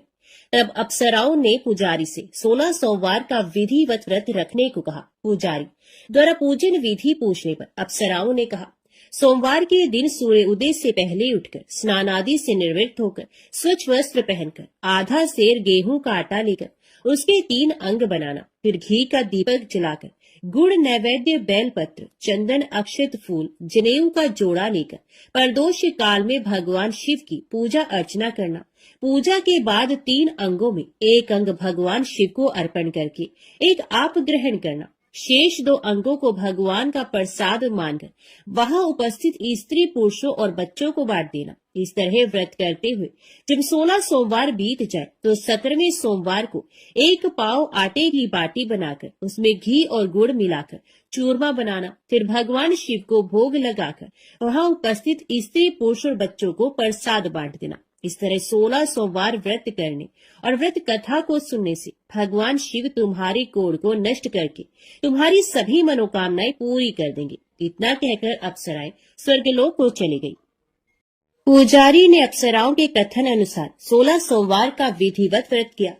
तब अप्सराओं ने पुजारी से 16 सोमवार का विधिवत व्रत रखने को कहा। पुजारी द्वारा पूजन विधि पूछने पर अप्सराओं ने कहा, सोमवार के दिन सूर्य उदय से पहले उठकर स्नान आदि से निवृत्त होकर स्वच्छ वस्त्र पहनकर आधा सेर गेहूं का आटा लेकर उसके 3 अंग बनाना, फिर घी का दीपक जलाकर गुड़ नैवेद्य बेलपत्र चंदन अक्षत फूल जनेऊ का जोड़ा लेकर प्रदोष काल में भगवान शिव की पूजा अर्चना करना। पूजा के बाद 3 अंगों में एक अंग भगवान शिव को अर्पण करके एक आप ग्रहण करना। शेष 2 अंगों को भगवान का प्रसाद मानकर वहां उपस्थित स्त्री पुरुषों और बच्चों को बांट देना। इस तरह व्रत करते हुए जब 16 सोमवार बीत जाए तो 17वें सोमवार को 1 पाव आटे की बाटी बनाकर उसमें घी और गुड़ मिलाकर चूरमा बनाना। फिर भगवान शिव को भोग लगाकर वहां उपस्थित स्त्री पुरुष और बच्चों को प्रसाद बांट देना। इस तरह 16 सोमवार व्रत करने और व्रत कथा को सुनने से भगवान शिव तुम्हारे कोढ़ को नष्ट करके तुम्हारी सभी मनोकामनाएं पूरी कर देंगे। इतना कहकर अप्सराएं स्वर्गलोक को चली गई। पुजारी ने अप्सराओं के कथन अनुसार 16 सोमवार का विधिवत व्रत किया।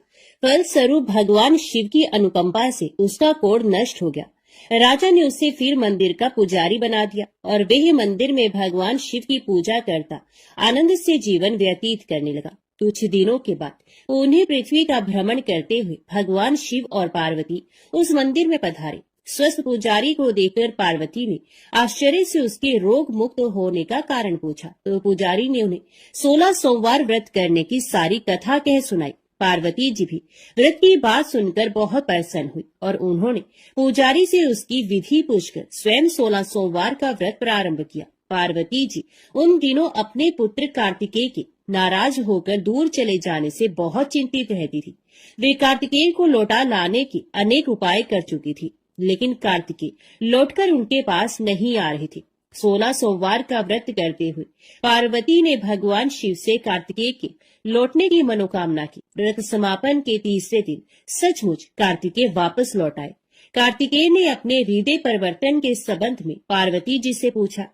फलस्वरूप भगवान शिव की अनुकंपा से उसका कोढ़ नष्ट हो गया। राजा ने उसे फिर मंदिर का पुजारी बना दिया और वह मंदिर में भगवान शिव की पूजा करता आनंद से जीवन व्यतीत करने लगा। कुछ दिनों के बाद उन्हें पृथ्वी का भ्रमण करते हुए भगवान शिव और पार्वती उस मंदिर में पधारे। स्वस्थ पुजारी को देखकर पार्वती ने आश्चर्य से उसके रोग मुक्त होने का कारण पूछा तो पुजारी ने उन्हें 16 सोमवार व्रत करने की सारी कथा कह सुनाई। पार्वती जी भी व्रत की बात सुनकर बहुत प्रसन्न हुई और उन्होंने पुजारी से उसकी विधि पूछकर स्वयं 16 सोमवार का व्रत प्रारंभ किया। पार्वती जी उन दिनों अपने पुत्र कार्तिकेय के नाराज होकर दूर चले जाने से बहुत चिंतित रहती थी। वे कार्तिकेय को लौटा लाने के अनेक उपाय कर चुकी थी, लेकिन कार्तिकेय लौटकर उनके पास नहीं आ रहे थे। 16 सोमवार का व्रत करते हुए पार्वती ने भगवान शिव से कार्तिकेय के लौटने की मनोकामना की। व्रत समापन के तीसरे दिन सचमुच कार्तिकेय वापस लौट आए। कार्तिकेय ने अपने हृदय परिवर्तन के संबंध में पार्वती जी से पूछा,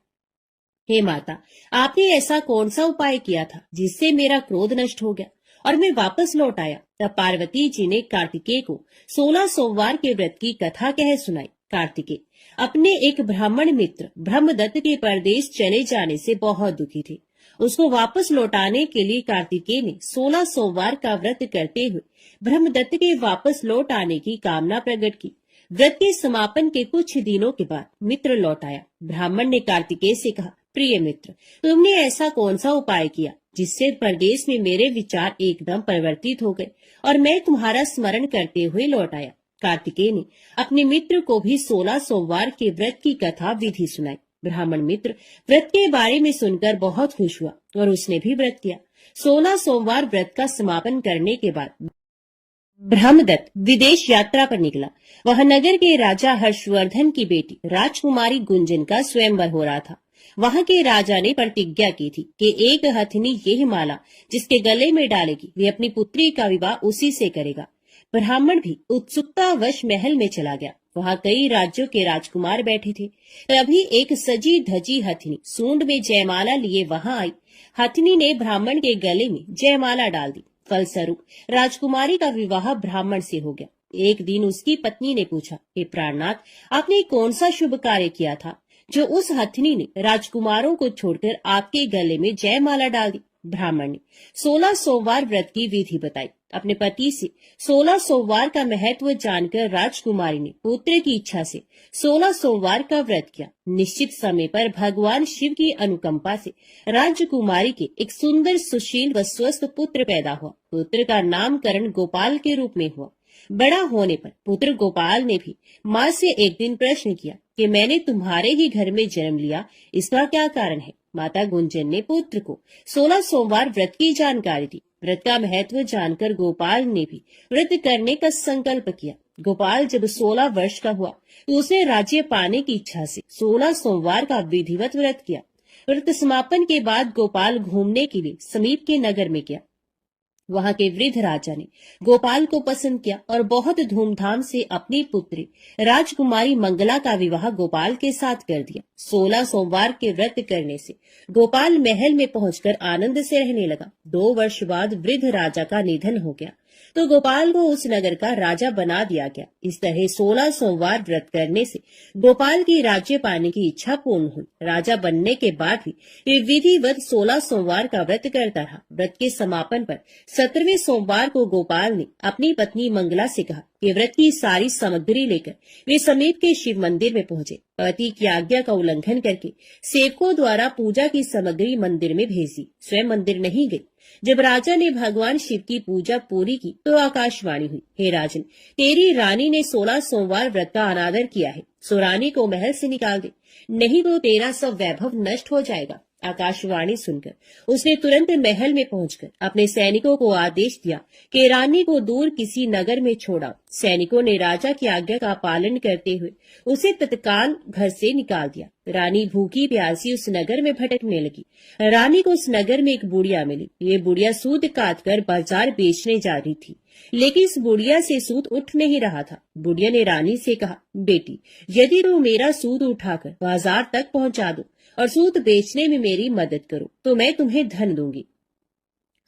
हे माता, आपने ऐसा कौन सा उपाय किया था जिससे मेरा क्रोध नष्ट हो गया और मैं वापस लौट आया? तब पार्वती जी ने कार्तिकेय को 16 सोमवार के व्रत की कथा कह सुनाई। कार्तिकेय अपने एक ब्राह्मण मित्र ब्रह्मदत्त के परदेश चले जाने से बहुत दुखी थे। उसको वापस लौटाने के लिए कार्तिकेय ने 16 सोमवार का व्रत करते हुए ब्रह्मदत्त के वापस लौट आने की कामना प्रकट की। व्रत के समापन के कुछ दिनों के बाद मित्र लौट आया। ब्राह्मण ने कार्तिकेय से कहा, प्रिय मित्र, तुमने ऐसा कौन सा उपाय किया जिससे परदेश में मेरे विचार एकदम परिवर्तित हो गए और मैं तुम्हारा स्मरण करते हुए लौट आया? कार्तिकेय ने अपने मित्र को भी 16 सोमवार के व्रत की कथा विधि सुनाई। ब्राह्मण मित्र व्रत के बारे में सुनकर बहुत खुश हुआ और उसने भी व्रत किया। 16 सोमवार व्रत का समापन करने के बाद ब्रह्मदत्त विदेश यात्रा पर निकला। वह नगर के राजा हर्षवर्धन की बेटी राजकुमारी गुंजन का स्वयंवर हो रहा था। वहां के राजा ने प्रतिज्ञा की थी कि एक हथिनी यह माला जिसके गले में डालेगी वे अपनी पुत्री का विवाह उसी से करेगा। ब्राह्मण भी उत्सुकतावश महल में चला गया। वहां कई राज्यों के राजकुमार बैठे थे। तभी एक सजी धजी हथिनी सूंड में जयमाला लिए वहां आई। हथिनी ने ब्राह्मण के गले में जयमाला डाल दी। फलस्वरूप राजकुमारी का विवाह ब्राह्मण से हो गया। एक दिन उसकी पत्नी ने पूछा, हे प्राणनाथ, आपने कौन सा शुभ कार्य किया था जो उस हथिनी ने राजकुमारों को छोड़कर आपके गले में जयमाला डाल दी? ब्राह्मण ने 16 सोमवार व्रत की विधि बताई। अपने पति से 16 सोमवार का महत्व जानकर राजकुमारी ने पुत्र की इच्छा से 16 सोमवार का व्रत किया। निश्चित समय पर भगवान शिव की अनुकंपा से राजकुमारी के एक सुंदर, सुशील व स्वस्थ पुत्र पैदा हुआ। पुत्र का नामकरण गोपाल के रूप में हुआ। बड़ा होने पर पुत्र गोपाल ने भी माँ से एक दिन प्रश्न किया कि मैंने तुम्हारे ही घर में जन्म लिया, इसका क्या कारण है? माता गुंजन ने पुत्र को 16 सोमवार व्रत की जानकारी दी। व्रत का महत्व जानकर गोपाल ने भी व्रत करने का संकल्प किया। गोपाल जब 16 वर्ष का हुआ तो उसने राज्य पाने की इच्छा से 16 सोमवार का विधिवत व्रत किया। व्रत समापन के बाद गोपाल घूमने के लिए समीप के नगर में गया। वहां के वृद्ध राजा ने गोपाल को पसंद किया और बहुत धूमधाम से अपनी पुत्री राजकुमारी मंगला का विवाह गोपाल के साथ कर दिया। 16 सोमवार के व्रत करने से गोपाल महल में पहुंचकर आनंद से रहने लगा। 2 वर्ष बाद वृद्ध राजा का निधन हो गया तो गोपाल को उस नगर का राजा बना दिया गया। इस तरह 16 सोमवार व्रत करने से गोपाल की राज्य पाने की इच्छा पूर्ण हुई। राजा बनने के बाद भी ये विधिवत 16 सोमवार का व्रत करता रहा। व्रत के समापन पर 17वें सोमवार को गोपाल ने अपनी पत्नी मंगला से कहा कि व्रत की सारी सामग्री लेकर वे समीप के शिव मंदिर में पहुंचे। पति की आज्ञा का उल्लंघन करके सेवकों द्वारा पूजा की सामग्री मंदिर में भेज दी, स्वयं मंदिर नहीं गई। जब राजा ने भगवान शिव की पूजा पूरी की तो आकाशवाणी हुई, हे राजन, तेरी रानी ने 16 सोमवार व्रत का अनादर किया है, सो रानी को महल से निकाल दे, नहीं तो तेरा सब वैभव नष्ट हो जाएगा। आकाशवाणी सुनकर उसने तुरंत महल में पहुंचकर अपने सैनिकों को आदेश दिया कि रानी को दूर किसी नगर में छोड़ा। सैनिकों ने राजा की आज्ञा का पालन करते हुए उसे तत्काल घर से निकाल दिया। रानी भूखी प्यासी उस नगर में भटकने लगी। रानी को उस नगर में एक बुढ़िया मिली। ये बुढ़िया सूत काट कर बाजार बेचने जा रही थी, लेकिन इस बुढ़िया से सूत उठ नहीं रहा था। बुढ़िया ने रानी से कहा, बेटी, यदि तुम मेरा सूत उठाकर बाजार तक पहुंचा दो और सूत बेचने में मेरी मदद करो तो मैं तुम्हें धन दूंगी।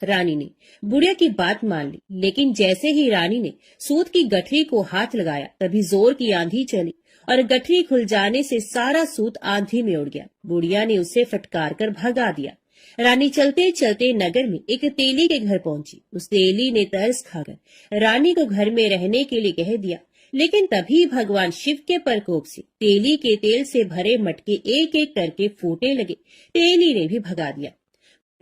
रानी ने बुढ़िया की बात मान ली, लेकिन जैसे ही रानी ने सूत की गठरी को हाथ लगाया तभी जोर की आंधी चली और गठरी खुल जाने से सारा सूत आंधी में उड़ गया। बुढ़िया ने उसे फटकार कर भगा दिया। रानी चलते चलते नगर में एक तेली के घर पहुंची। उस तेली ने तरस खाकर रानी को घर में रहने के लिए कह दिया, लेकिन तभी भगवान शिव के प्रकोप से तेली के तेल से भरे मटके एक एक करके फूटने लगे। तेली ने भी भगा दिया।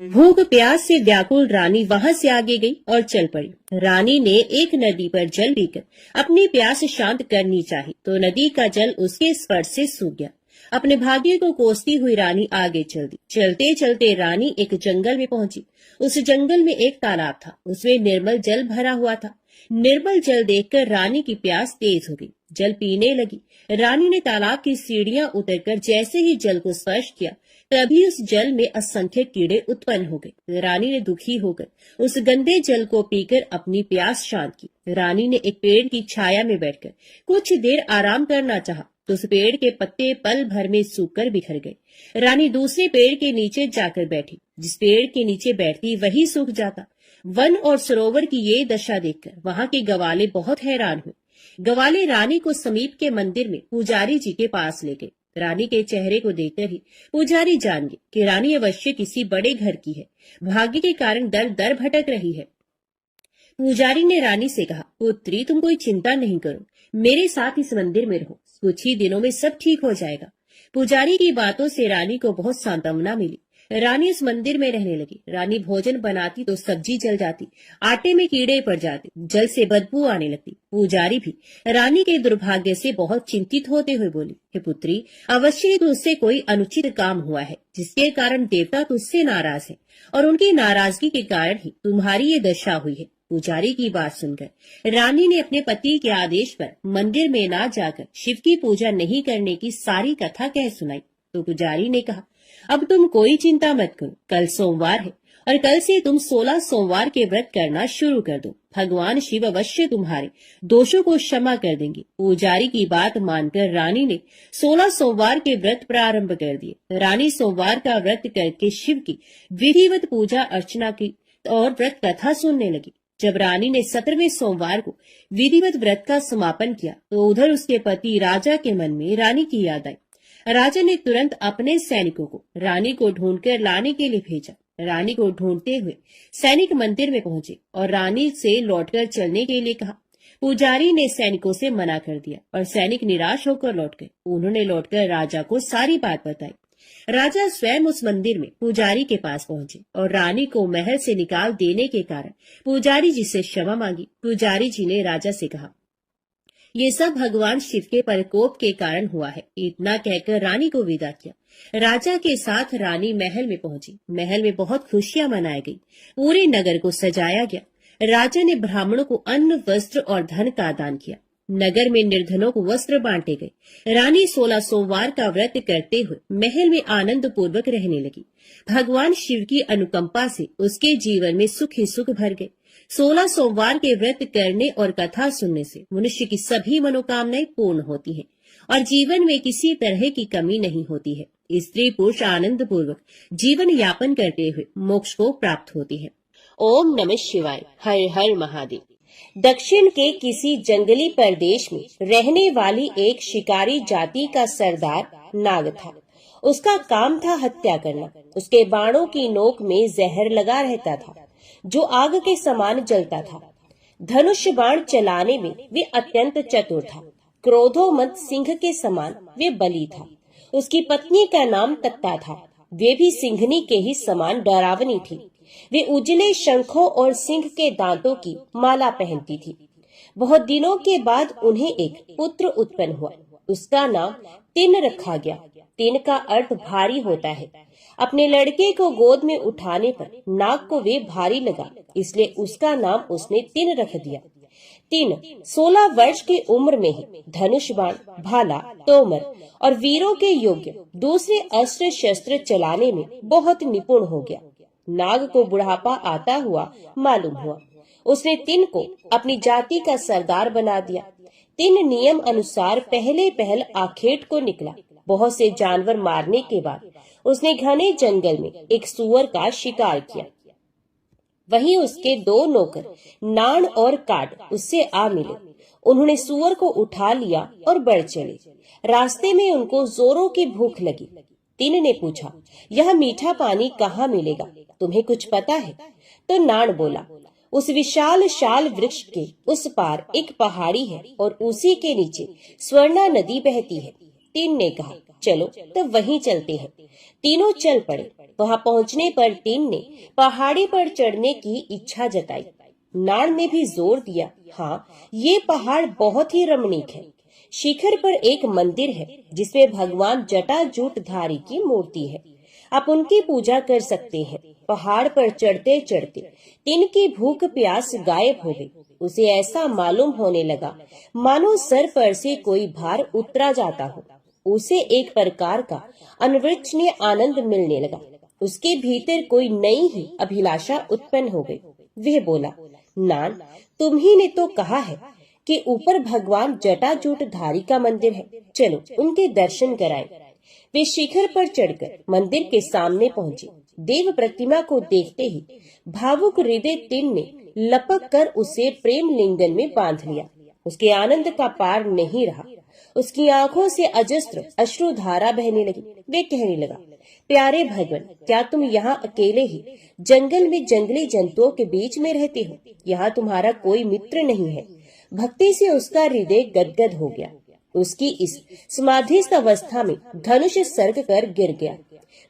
भूख प्यास से व्याकुल रानी वहां से आगे गई और चल पड़ी। रानी ने एक नदी पर जल पीकर अपनी प्यास शांत करनी चाही तो नदी का जल उसके स्पर्श से सूख गया। अपने भाग्य को कोसती हुई रानी आगे चल दी। चलते चलते रानी एक जंगल में पहुंची। उस जंगल में एक तालाब था, उसमें निर्मल जल भरा हुआ था। निर्मल जल देखकर रानी की प्यास तेज हो गई, जल पीने लगी। रानी ने तालाब की सीढ़ियां उतरकर जैसे ही जल को स्पर्श किया तभी उस जल में असंख्य कीड़े उत्पन्न हो गए। रानी ने दुखी होकर उस गंदे जल को पीकर अपनी प्यास शांत की। रानी ने एक पेड़ की छाया में बैठकर कुछ देर आराम करना चाहा तो उस पेड़ के पत्ते पल भर में सूखकर बिखर गए। रानी दूसरे पेड़ के नीचे जाकर बैठी। जिस पेड़ के नीचे बैठती वही सूख जाता। वन और सरोवर की ये दशा देखकर वहां के गवाले बहुत हैरान हुए। गवाले रानी को समीप के मंदिर में पुजारी जी के पास ले गए। रानी के चेहरे को देखकर ही पुजारी जान गए कि रानी अवश्य किसी बड़े घर की है, भाग्य के कारण दर दर भटक रही है। पुजारी ने रानी से कहा, पुत्री तुम कोई चिंता नहीं करो, मेरे साथ इस मंदिर में रहो, कुछ ही दिनों में सब ठीक हो जाएगा। पुजारी की बातों से रानी को बहुत सांत्वना मिली। रानी उस मंदिर में रहने लगी। रानी भोजन बनाती तो सब्जी जल जाती, आटे में कीड़े पड़ जाते, जल से बदबू आने लगती। पुजारी भी रानी के दुर्भाग्य से बहुत चिंतित होते हुए बोली, हे पुत्री, अवश्य ही तुझसे कोई अनुचित काम हुआ है जिसके कारण देवता तुझसे नाराज है और उनकी नाराजगी के कारण ही तुम्हारी ये दशा हुई है। पुजारी की बात सुनकर रानी ने अपने पति के आदेश पर मंदिर में ना जाकर शिव की पूजा नहीं करने की सारी कथा कह सुनाई। तो पुजारी ने कहा, अब तुम कोई चिंता मत करो, कल सोमवार है और कल से तुम 16 सोमवार के व्रत करना शुरू कर दो। भगवान शिव अवश्य तुम्हारे दोषों को क्षमा कर देंगे। पुजारी की बात मानकर रानी ने 16 सोमवार के व्रत प्रारंभ कर दिए। रानी सोमवार का व्रत करके शिव की विधिवत पूजा अर्चना की और व्रत कथा सुनने लगी। जब रानी ने 17वें सोमवार को विधिवत व्रत का समापन किया तो उधर उसके पति राजा के मन में रानी की याद आई। राजा ने तुरंत अपने सैनिकों को रानी को ढूंढकर लाने के लिए भेजा। रानी को ढूंढते हुए सैनिक मंदिर में पहुंचे और रानी से लौटकर चलने के लिए कहा। पुजारी ने सैनिकों से मना कर दिया और सैनिक निराश होकर लौट गए। उन्होंने लौटकर राजा को सारी बात बताई। राजा स्वयं उस मंदिर में पुजारी के पास पहुंचे और रानी को महल से निकाल देने के कारण पुजारी जी से क्षमा मांगी। पुजारी जी ने राजा से कहा, ये सब भगवान शिव के प्रकोप के कारण हुआ है। इतना कहकर रानी को विदा किया। राजा के साथ रानी महल में पहुंची। महल में बहुत खुशियां मनाई गई। पूरे नगर को सजाया गया। राजा ने ब्राह्मणों को अन्न, वस्त्र और धन का दान किया। नगर में निर्धनों को वस्त्र बांटे गए। रानी 16 सोमवार का व्रत करते हुए महल में आनंद पूर्वक रहने लगी। भगवान शिव की अनुकंपा से उसके जीवन में सुख ही सुख भर गए। 16 सोमवार के व्रत करने और कथा सुनने से मनुष्य की सभी मनोकामनाएं पूर्ण होती हैं और जीवन में किसी तरह की कमी नहीं होती है। स्त्री पुरुष आनंद पूर्वक जीवन यापन करते हुए मोक्ष को प्राप्त होती है। ओम नमः शिवाय। हर हर महादेव। दक्षिण के किसी जंगली प्रदेश में रहने वाली एक शिकारी जाति का सरदार नाग था। उसका काम था हत्या करना। उसके बाणों की नोक में जहर लगा रहता था जो आग के समान जलता था। धनुष बाण चलाने में वे अत्यंत चतुर था। क्रोधोमद सिंह के समान वे बली था। उसकी पत्नी का नाम तत्ता था। वे भी सिंहनी के ही समान डरावनी थी। वे उजले शंखों और सिंह के दांतों की माला पहनती थी। बहुत दिनों के बाद उन्हें एक पुत्र उत्पन्न हुआ। उसका नाम तिन रखा गया। तिन का अर्थ भारी होता है। अपने लड़के को गोद में उठाने पर नाग को वे भारी लगा, इसलिए उसका नाम उसने तिन रख दिया। तिन 16 वर्ष की उम्र में ही धनुष बाण, भाला, तोमर और वीरों के योग्य दूसरे अस्त्र शस्त्र चलाने में बहुत निपुण हो गया। नाग को बुढ़ापा आता हुआ मालूम हुआ। उसने तिन को अपनी जाति का सरदार बना दिया। तिन नियम अनुसार पहल आखेट को निकला। बहुत से जानवर मारने के बाद उसने घने जंगल में एक सूअर का शिकार किया। वहीं उसके 2 नौकर नाण और काट उससे आ मिले। उन्होंने सूअर को उठा लिया और बढ़ चले। रास्ते में उनको जोरों की भूख लगी। तीन ने पूछा, यह मीठा पानी कहाँ मिलेगा, तुम्हें कुछ पता है? तो नाण बोला, उस विशाल शाल वृक्ष के उस पार एक पहाड़ी है और उसी के नीचे स्वर्णा नदी बहती है। तीन ने कहा, चलो तो वहीं चलते हैं। तीनों चल पड़े। वहां पहुंचने पर तीन ने पहाड़ी पर चढ़ने की इच्छा जताई। नाण ने भी जोर दिया, हाँ, ये पहाड़ बहुत ही रमणीक है। शिखर पर एक मंदिर है जिसमें भगवान जटाजूटधारी की मूर्ति है। आप उनकी पूजा कर सकते हैं। पहाड़ पर चढ़ते चढ़ते तीन की भूख प्यास गायब हो गई। उसे ऐसा मालूम होने लगा मानो सर पर से कोई भार उतरा जाता हो। उसे एक प्रकार का अनिर्वचनीय आनंद मिलने लगा। उसके भीतर कोई नई ही अभिलाषा उत्पन्न हो गई। वह बोला, नान, तुम ही ने तो कहा है कि ऊपर भगवान जटाजूटधारी का मंदिर है, चलो उनके दर्शन कराएं। वे शिखर पर चढ़कर मंदिर के सामने पहुंचे। देव प्रतिमा को देखते ही भावुक हृदय तीन ने लपक कर उसे प्रेम लिंगन में बांध लिया। उसके आनंद का पार नहीं रहा। उसकी आंखों से अजस्त्र अश्रुधारा बहने लगी। वे कहने लगा, प्यारे भगवान, क्या तुम यहाँ अकेले ही जंगल में जंगली जंतुओं के बीच में रहते हो? यहाँ तुम्हारा कोई मित्र नहीं है। भक्ति से उसका हृदय गदगद हो गया। उसकी इस समाधिस्थ अवस्था में धनुष सर्ग कर गिर गया।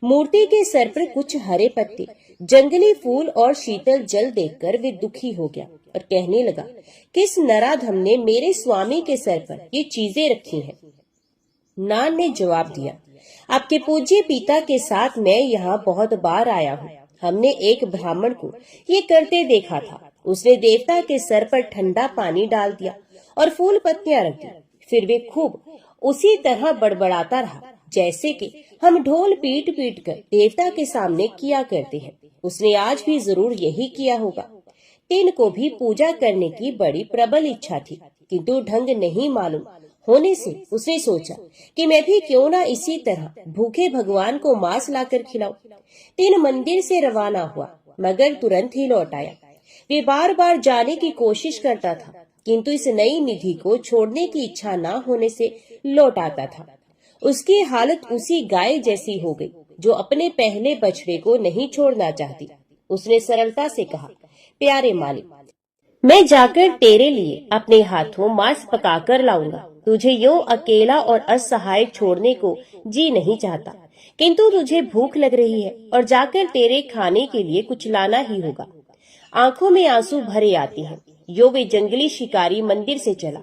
मूर्ति के सर पर कुछ हरे पत्ते, जंगली फूल और शीतल जल देखकर वे दुखी हो गया और कहने लगा, किस नराधम ने मेरे स्वामी के सर पर ये चीजें रखी हैं? नान ने जवाब दिया, आपके पूज्य पिता के साथ मैं यहाँ बहुत बार आया हूँ। हमने एक ब्राह्मण को ये करते देखा था। उसने देवता के सर पर ठंडा पानी डाल दिया और फूल पत्तियां रख दी। फिर वे खूब उसी तरह बड़बड़ाता रहा जैसे कि हम ढोल पीट पीट कर देवता के सामने किया करते हैं। उसने आज भी जरूर यही किया होगा। तीन को भी पूजा करने की बड़ी प्रबल इच्छा थी, किंतु ढंग नहीं मालूम होने से उसने सोचा कि मैं भी क्यों ना इसी तरह भूखे भगवान को मांस लाकर खिलाऊं। तीन मंदिर से रवाना हुआ, मगर तुरंत ही लौट आया। वे बार बार जाने की कोशिश करता था, किंतु इस नई निधि को छोड़ने की इच्छा न होने से लौट आता था। उसकी हालत उसी गाय जैसी हो गई जो अपने पहले बछड़े को नहीं छोड़ना चाहती। उसने सरलता से कहा, प्यारे मालिक, मैं जाकर तेरे लिए अपने हाथों मांस पकाकर लाऊंगा। तुझे यूं अकेला और असहाय छोड़ने को जी नहीं चाहता, किंतु तुझे भूख लग रही है और जाकर तेरे खाने के लिए कुछ लाना ही होगा। आंखों में आंसू भरे आते हैं। यो वे जंगली शिकारी मंदिर से चला।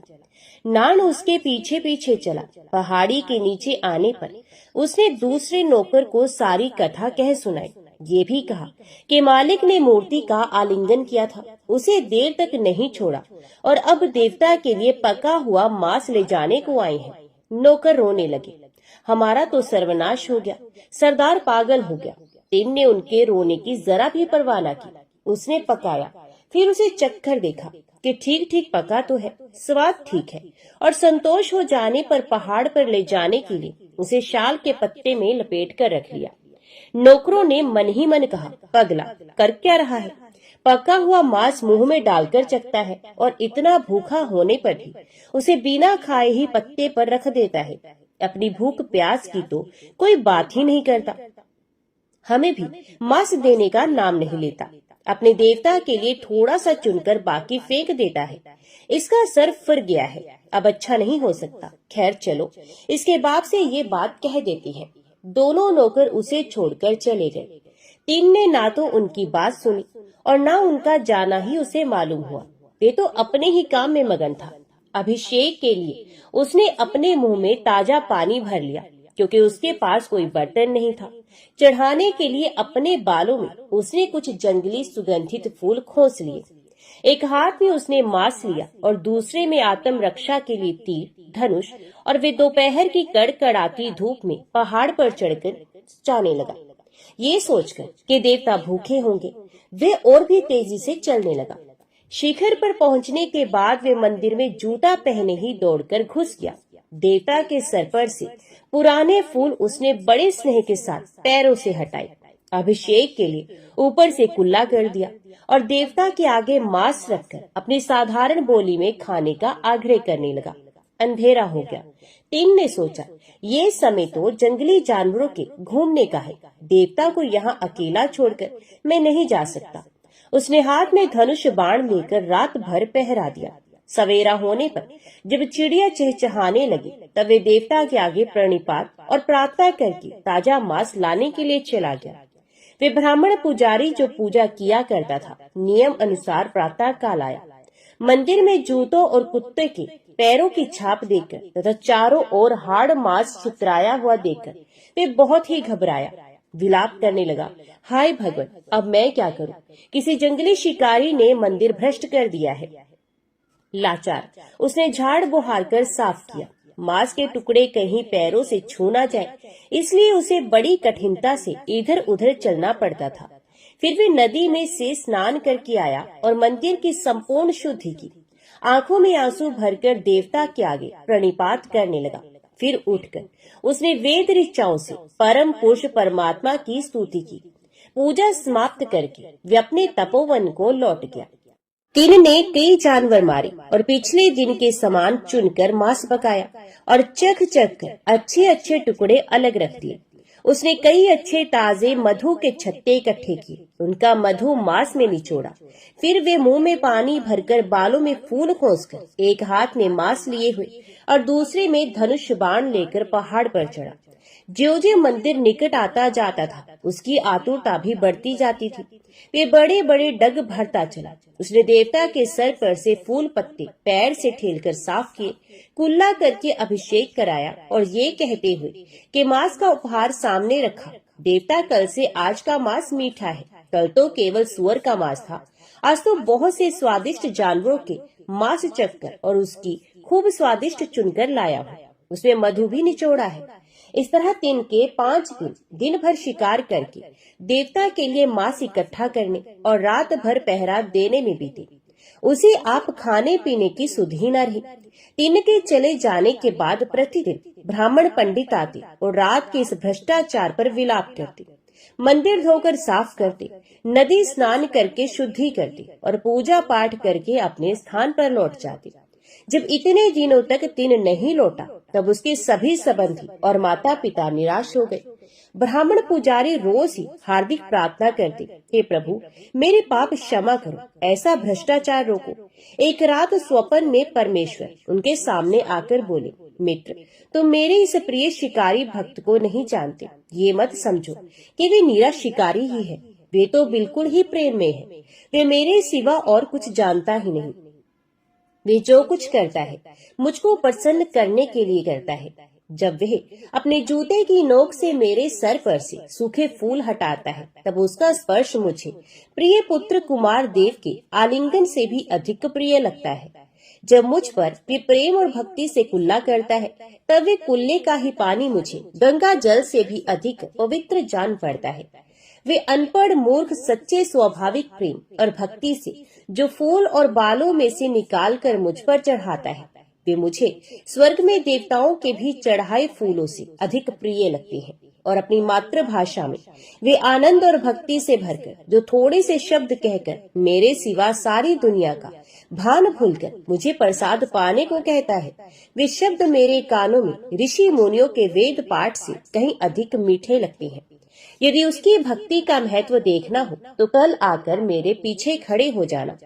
नान उसके पीछे पीछे चला। पहाड़ी के नीचे आने पर उसने दूसरे नौकर को सारी कथा कह सुनाई। ये भी कहा कि मालिक ने मूर्ति का आलिंगन किया था, उसे देर तक नहीं छोड़ा और अब देवता के लिए पका हुआ मांस ले जाने को आए हैं। नौकर रोने लगे, हमारा तो सर्वनाश हो गया, सरदार पागल हो गया। तीन ने उनके रोने की जरा भी परवाह न की। उसने पकाया, फिर उसे चक्कर देखा कि ठीक ठीक पका तो है, स्वाद ठीक है, और संतोष हो जाने पर पहाड़ पर ले जाने के लिए उसे शाल के पत्ते में लपेट कर रख लिया। नौकरों ने मन ही मन कहा, पगला कर क्या रहा है? पका हुआ मांस मुंह में डालकर चखता है और इतना भूखा होने पर भी उसे बिना खाए ही पत्ते पर रख देता है। अपनी भूख प्यास की तो कोई बात ही नहीं करता, हमें भी मांस देने का नाम नहीं लेता। अपने देवता के लिए थोड़ा सा चुनकर बाकी फेंक देता है। इसका सर फर गया है, अब अच्छा नहीं हो सकता। खैर चलो, इसके बाप से ये बात कह देती है। दोनों नौकर उसे छोड़कर चले गए। तीन ने ना तो उनकी बात सुनी और ना उनका जाना ही उसे मालूम हुआ। वे तो अपने ही काम में मगन था। अभिषेक के लिए उसने अपने मुंह में ताजा पानी भर लिया, क्योंकि उसके पास कोई बर्तन नहीं था। चढ़ाने के लिए अपने बालों में उसने कुछ जंगली सुगंधित फूल खोस लिए। एक हाथ में उसने मांस लिया और दूसरे में आत्म रक्षा के लिए तीर, धनुष, और वे दोपहर की कड़कड़ाती धूप में पहाड़ पर चढ़कर जाने लगा। ये सोचकर कि देवता भूखे होंगे, वे और भी तेजी से चलने लगा। शिखर पर पहुंचने के बाद वे मंदिर में जूता पहने ही दौड़कर घुस गया। देवता के सर पर से पुराने फूल उसने बड़े स्नेह के साथ पैरों से हटाए। अभिषेक के लिए ऊपर से कुल्ला कर दिया और देवता के आगे मांस रखकर अपनी साधारण बोली में खाने का आग्रह करने लगा। अंधेरा हो गया। टिन ने सोचा, ये समय तो जंगली जानवरों के घूमने का है, देवता को यहाँ अकेला छोड़कर मैं नहीं जा सकता। उसने हाथ में धनुष बाण लेकर रात भर पहरा दिया। सवेरा होने पर जब चिड़िया चहचहाने लगी तब वे देवता के आगे प्रणिपात और प्रार्थना करके ताजा मांस लाने के लिए चला गया। वे ब्राह्मण पुजारी जो पूजा किया करता था नियम अनुसार प्रातः काल आया। मंदिर में जूतों और कुत्ते के पैरों की छाप देखकर तथा चारों ओर हाड़ मांस छितराया हुआ देखकर वे बहुत ही घबराया। विलाप करने लगा, हाय भगवान, अब मैं क्या करूं? किसी जंगली शिकारी ने मंदिर भ्रष्ट कर दिया है। लाचार उसने झाड़ बुहार कर साफ किया। मांस के टुकड़े कहीं पैरों से छू ना जाए, इसलिए उसे बड़ी कठिनता से इधर उधर चलना पड़ता था। फिर भी नदी में से स्नान करके आया और मंदिर की संपूर्ण शुद्धि की। आंखों में आंसू भरकर देवता के आगे प्रणिपात करने लगा। फिर उठकर उसने वेद ऋचाओं से परम पुरुष परमात्मा की स्तुति की। पूजा समाप्त करके वे अपने तपोवन को लौट गया। टिन ने कई जानवर मारे और पिछले दिन के समान चुनकर मांस पकाया और चख चख कर अच्छे अच्छे टुकड़े अलग रख दिए। उसने कई अच्छे ताजे मधु के छत्ते इकट्ठे किए, उनका मधु मांस में निचोड़ा। फिर वे मुंह में पानी भरकर बालों में फूल खोसकर एक हाथ में मांस लिए हुए और दूसरे में धनुष बाण लेकर पहाड़ पर चढ़ा। ज्यों-ज्यों मंदिर निकट आता जाता था उसकी आतुरता भी बढ़ती जाती थी। वे बड़े बड़े डग भरता चला। उसने देवता के सर पर से फूल पत्ते पैर से ठेलकर साफ किए, कुल्ला करके अभिषेक कराया और ये कहते हुए कि मांस का उपहार सामने रखा, देवता कल से आज का मांस मीठा है, कल तो केवल सुअर का मांस था, आज तो बहुत से स्वादिष्ट जानवरों के मांस चखकर और उसकी खूब स्वादिष्ट चुनकर लाया हूँ, उसमें मधु भी निचोड़ा है। इस तरह टिन के 5 दिन भर शिकार करके देवता के लिए मांस इकट्ठा करने और रात भर पहरा देने में बीते। उसे आप खाने पीने की सुध ही न रही। टिन के चले जाने के बाद प्रतिदिन ब्राह्मण पंडित आते और रात के इस भ्रष्टाचार पर विलाप करते। मंदिर धोकर साफ करते, नदी स्नान करके शुद्धि करते और पूजा पाठ करके अपने स्थान पर लौट जाते। जब इतने दिनों तक टिन नहीं लौटा तब उसके सभी संबंधी और माता पिता निराश हो गए। ब्राह्मण पुजारी रोज ही हार्दिक प्रार्थना करते, हे प्रभु मेरे पाप क्षमा करो, ऐसा भ्रष्टाचार रोको। एक रात स्वप्न में परमेश्वर उनके सामने आकर बोले, मित्र तुम मेरे इस प्रिय शिकारी भक्त को नहीं जानते। ये मत समझो कि वे निरा शिकारी ही है, वे तो बिल्कुल ही प्रेम में है। वे मेरे सिवा और कुछ जानता ही नहीं। वे जो कुछ करता है मुझको प्रसन्न करने के लिए करता है। जब वह अपने जूते की नोक से मेरे सर पर से सूखे फूल हटाता है तब उसका स्पर्श मुझे प्रिय पुत्र कुमार देव के आलिंगन से भी अधिक प्रिय लगता है। जब मुझ पर वे प्रेम और भक्ति से कुल्ला करता है तब वे कुल्ले का ही पानी मुझे गंगा जल से भी अधिक पवित्र जान पड़ता है। वे अनपढ़ मूर्ख सच्चे स्वाभाविक प्रेम और भक्ति से जो फूल और बालों में से निकाल कर मुझ पर चढ़ाता है वे मुझे स्वर्ग में देवताओं के भी चढ़ाए फूलों से अधिक प्रिय लगते हैं। और अपनी मातृभाषा में वे आनंद और भक्ति से भरकर जो थोड़े से शब्द कहकर मेरे सिवा सारी दुनिया का भान भूलकर मुझे प्रसाद पाने को कहता है, वे शब्द मेरे कानों में ऋषि मुनियों के वेद पाठ से कहीं अधिक मीठे लगते हैं। यदि उसकी भक्ति का महत्व देखना हो तो कल आकर मेरे पीछे खड़े हो जाना।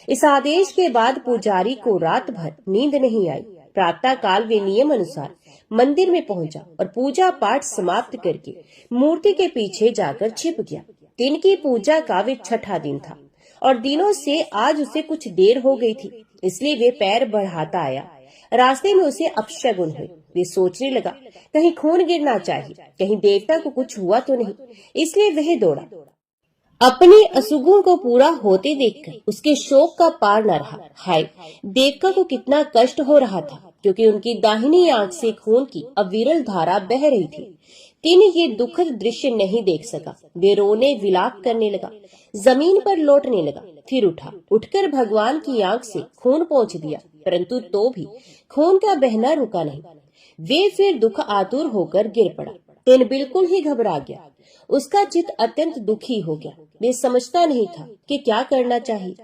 इस आदेश के बाद पुजारी को रात भर नींद नहीं आई। प्रातः काल वे नियम अनुसार मंदिर में पहुंचा और पूजा पाठ समाप्त करके मूर्ति के पीछे जाकर छिप गया। दिन की पूजा का वे 6ठा दिन था और दिनों से आज उसे कुछ देर हो गई थी, इसलिए वे पैर बढ़ाता आया। रास्ते में उसे अपशगुन हुए। वे सोचने लगा, कहीं खून गिरना चाहिए, कहीं देवता को कुछ हुआ तो नहीं, इसलिए वह दौड़ा। अपने असुगों को पूरा होते देखकर उसके शोक का पार न रहा। हाय, देवका को कितना कष्ट हो रहा था, क्योंकि उनकी दाहिनी आंख से खून की अविरल धारा बह रही थी। टिन ये दुखद दृश्य नहीं देख सका। वे रोने विलाप करने लगा, जमीन पर लौटने लगा, फिर उठा, उठकर भगवान की आंख से खून पोंछ दिया, परंतु तो भी खून का बहना रुका नहीं। वे फिर दुख आतुर होकर गिर पड़ा। तेन बिल्कुल ही घबरा गया। उसका चित्त अत्यंत दुखी हो गया। वे समझता नहीं था कि क्या करना चाहिए।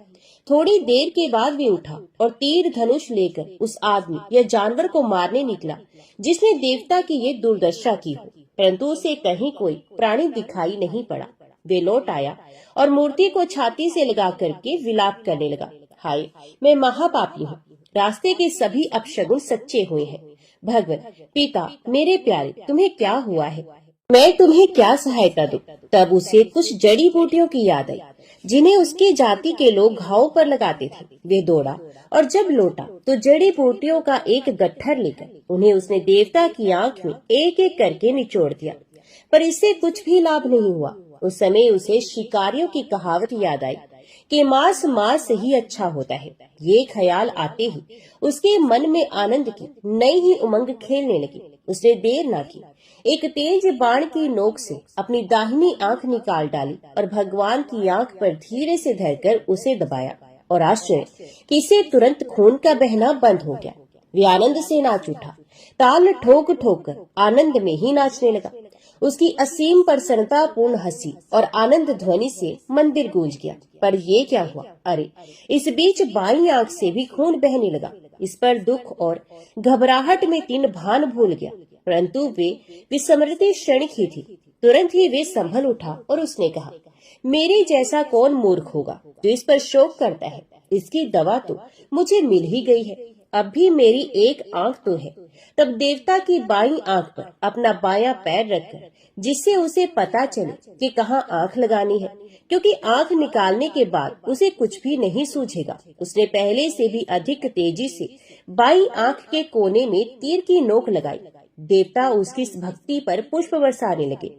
थोड़ी देर के बाद वे उठा और तीर धनुष लेकर उस आदमी या जानवर को मारने निकला जिसने देवता की ये दुर्दशा की हो, परंतु उसे कहीं कोई प्राणी दिखाई नहीं पड़ा। वे लौट आया और मूर्ति को छाती से लगा करके विलाप करने लगा, हाय मैं महापापी हूँ, रास्ते के सभी अपशगुन सच्चे हुए हैं। भगवान पिता मेरे प्यारे, तुम्हें क्या हुआ है, मैं तुम्हें क्या सहायता दूं? तब उसे कुछ जड़ी बूटियों की याद आई जिन्हें उसके जाति के लोग घावों पर लगाते थे। वे दौड़ा और जब लौटा तो जड़ी बूटियों का एक गट्ठर लेकर उन्हें उसने देवता की आंख में एक एक करके निचोड़ दिया, पर इससे कुछ भी लाभ नहीं हुआ। उस समय उसे शिकारियों की कहावत याद आई कि मांस मांस ही अच्छा होता है। ये ख्याल आते ही उसके मन में आनंद की नई ही उमंग खेलने लगी। उसने देर न की, एक तेज बाण की नोक से अपनी दाहिनी आंख निकाल डाली और भगवान की आंख पर धीरे से धरकर उसे दबाया, और आश्चर्य कि इससे तुरंत खून का बहना बंद हो गया। वे आनंद से नाच उठा, ताल ठोक ठोक कर आनंद में ही नाचने लगा। उसकी असीम प्रसन्नता पूर्ण हंसी और आनंद ध्वनि से मंदिर गूंज गया। पर ये क्या हुआ, अरे इस बीच बाईं आंख से भी खून बहने लगा। इस पर दुख और घबराहट में तीन भान भूल गया, परंतु वे विस्मृति क्षणिक ही थी। तुरंत ही वे संभल उठा और उसने कहा, मेरे जैसा कौन मूर्ख होगा जो इस पर शोक करता है। इसकी दवा तो मुझे मिल ही गई है, अब भी मेरी एक आंख तो है। तब देवता की बाईं आंख पर अपना बायां पैर रखकर, जिससे उसे पता चले कि कहाँ आंख लगानी है, क्योंकि आंख निकालने के बाद उसे कुछ भी नहीं सूझेगा, उसने पहले से भी अधिक तेजी से बाईं आंख के कोने में तीर की नोक लगाई। देवता उसकी इस भक्ति पर पुष्प बरसाने लगे।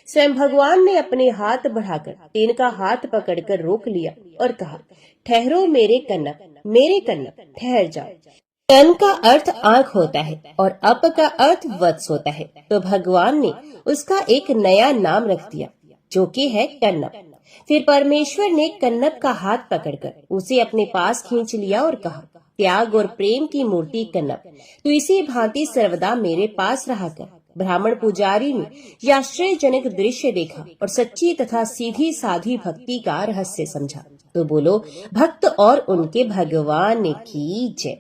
स्वयं भगवान ने अपने हाथ बढ़ाकर तीन का हाथ पकड़कर रोक लिया और कहा, ठहरो मेरे कन्नप ठहर जाओ। कन का अर्थ आंख होता है और अप का अर्थ वत्स होता है, तो भगवान ने उसका एक नया नाम रख दिया जो कि है कन्नप। फिर परमेश्वर ने कन्नप का हाथ पकड़कर उसे अपने पास खींच लिया और कहा, त्याग और प्रेम की मूर्ति कन्नप, तू इसी भांति सर्वदा मेरे पास रहा कर। ब्राह्मण पुजारी ने यह आश्चर्यजनक दृश्य देखा और सच्ची तथा सीधी साधी भक्ति का रहस्य समझा। तो बोलो भक्त और उनके भगवान की जय।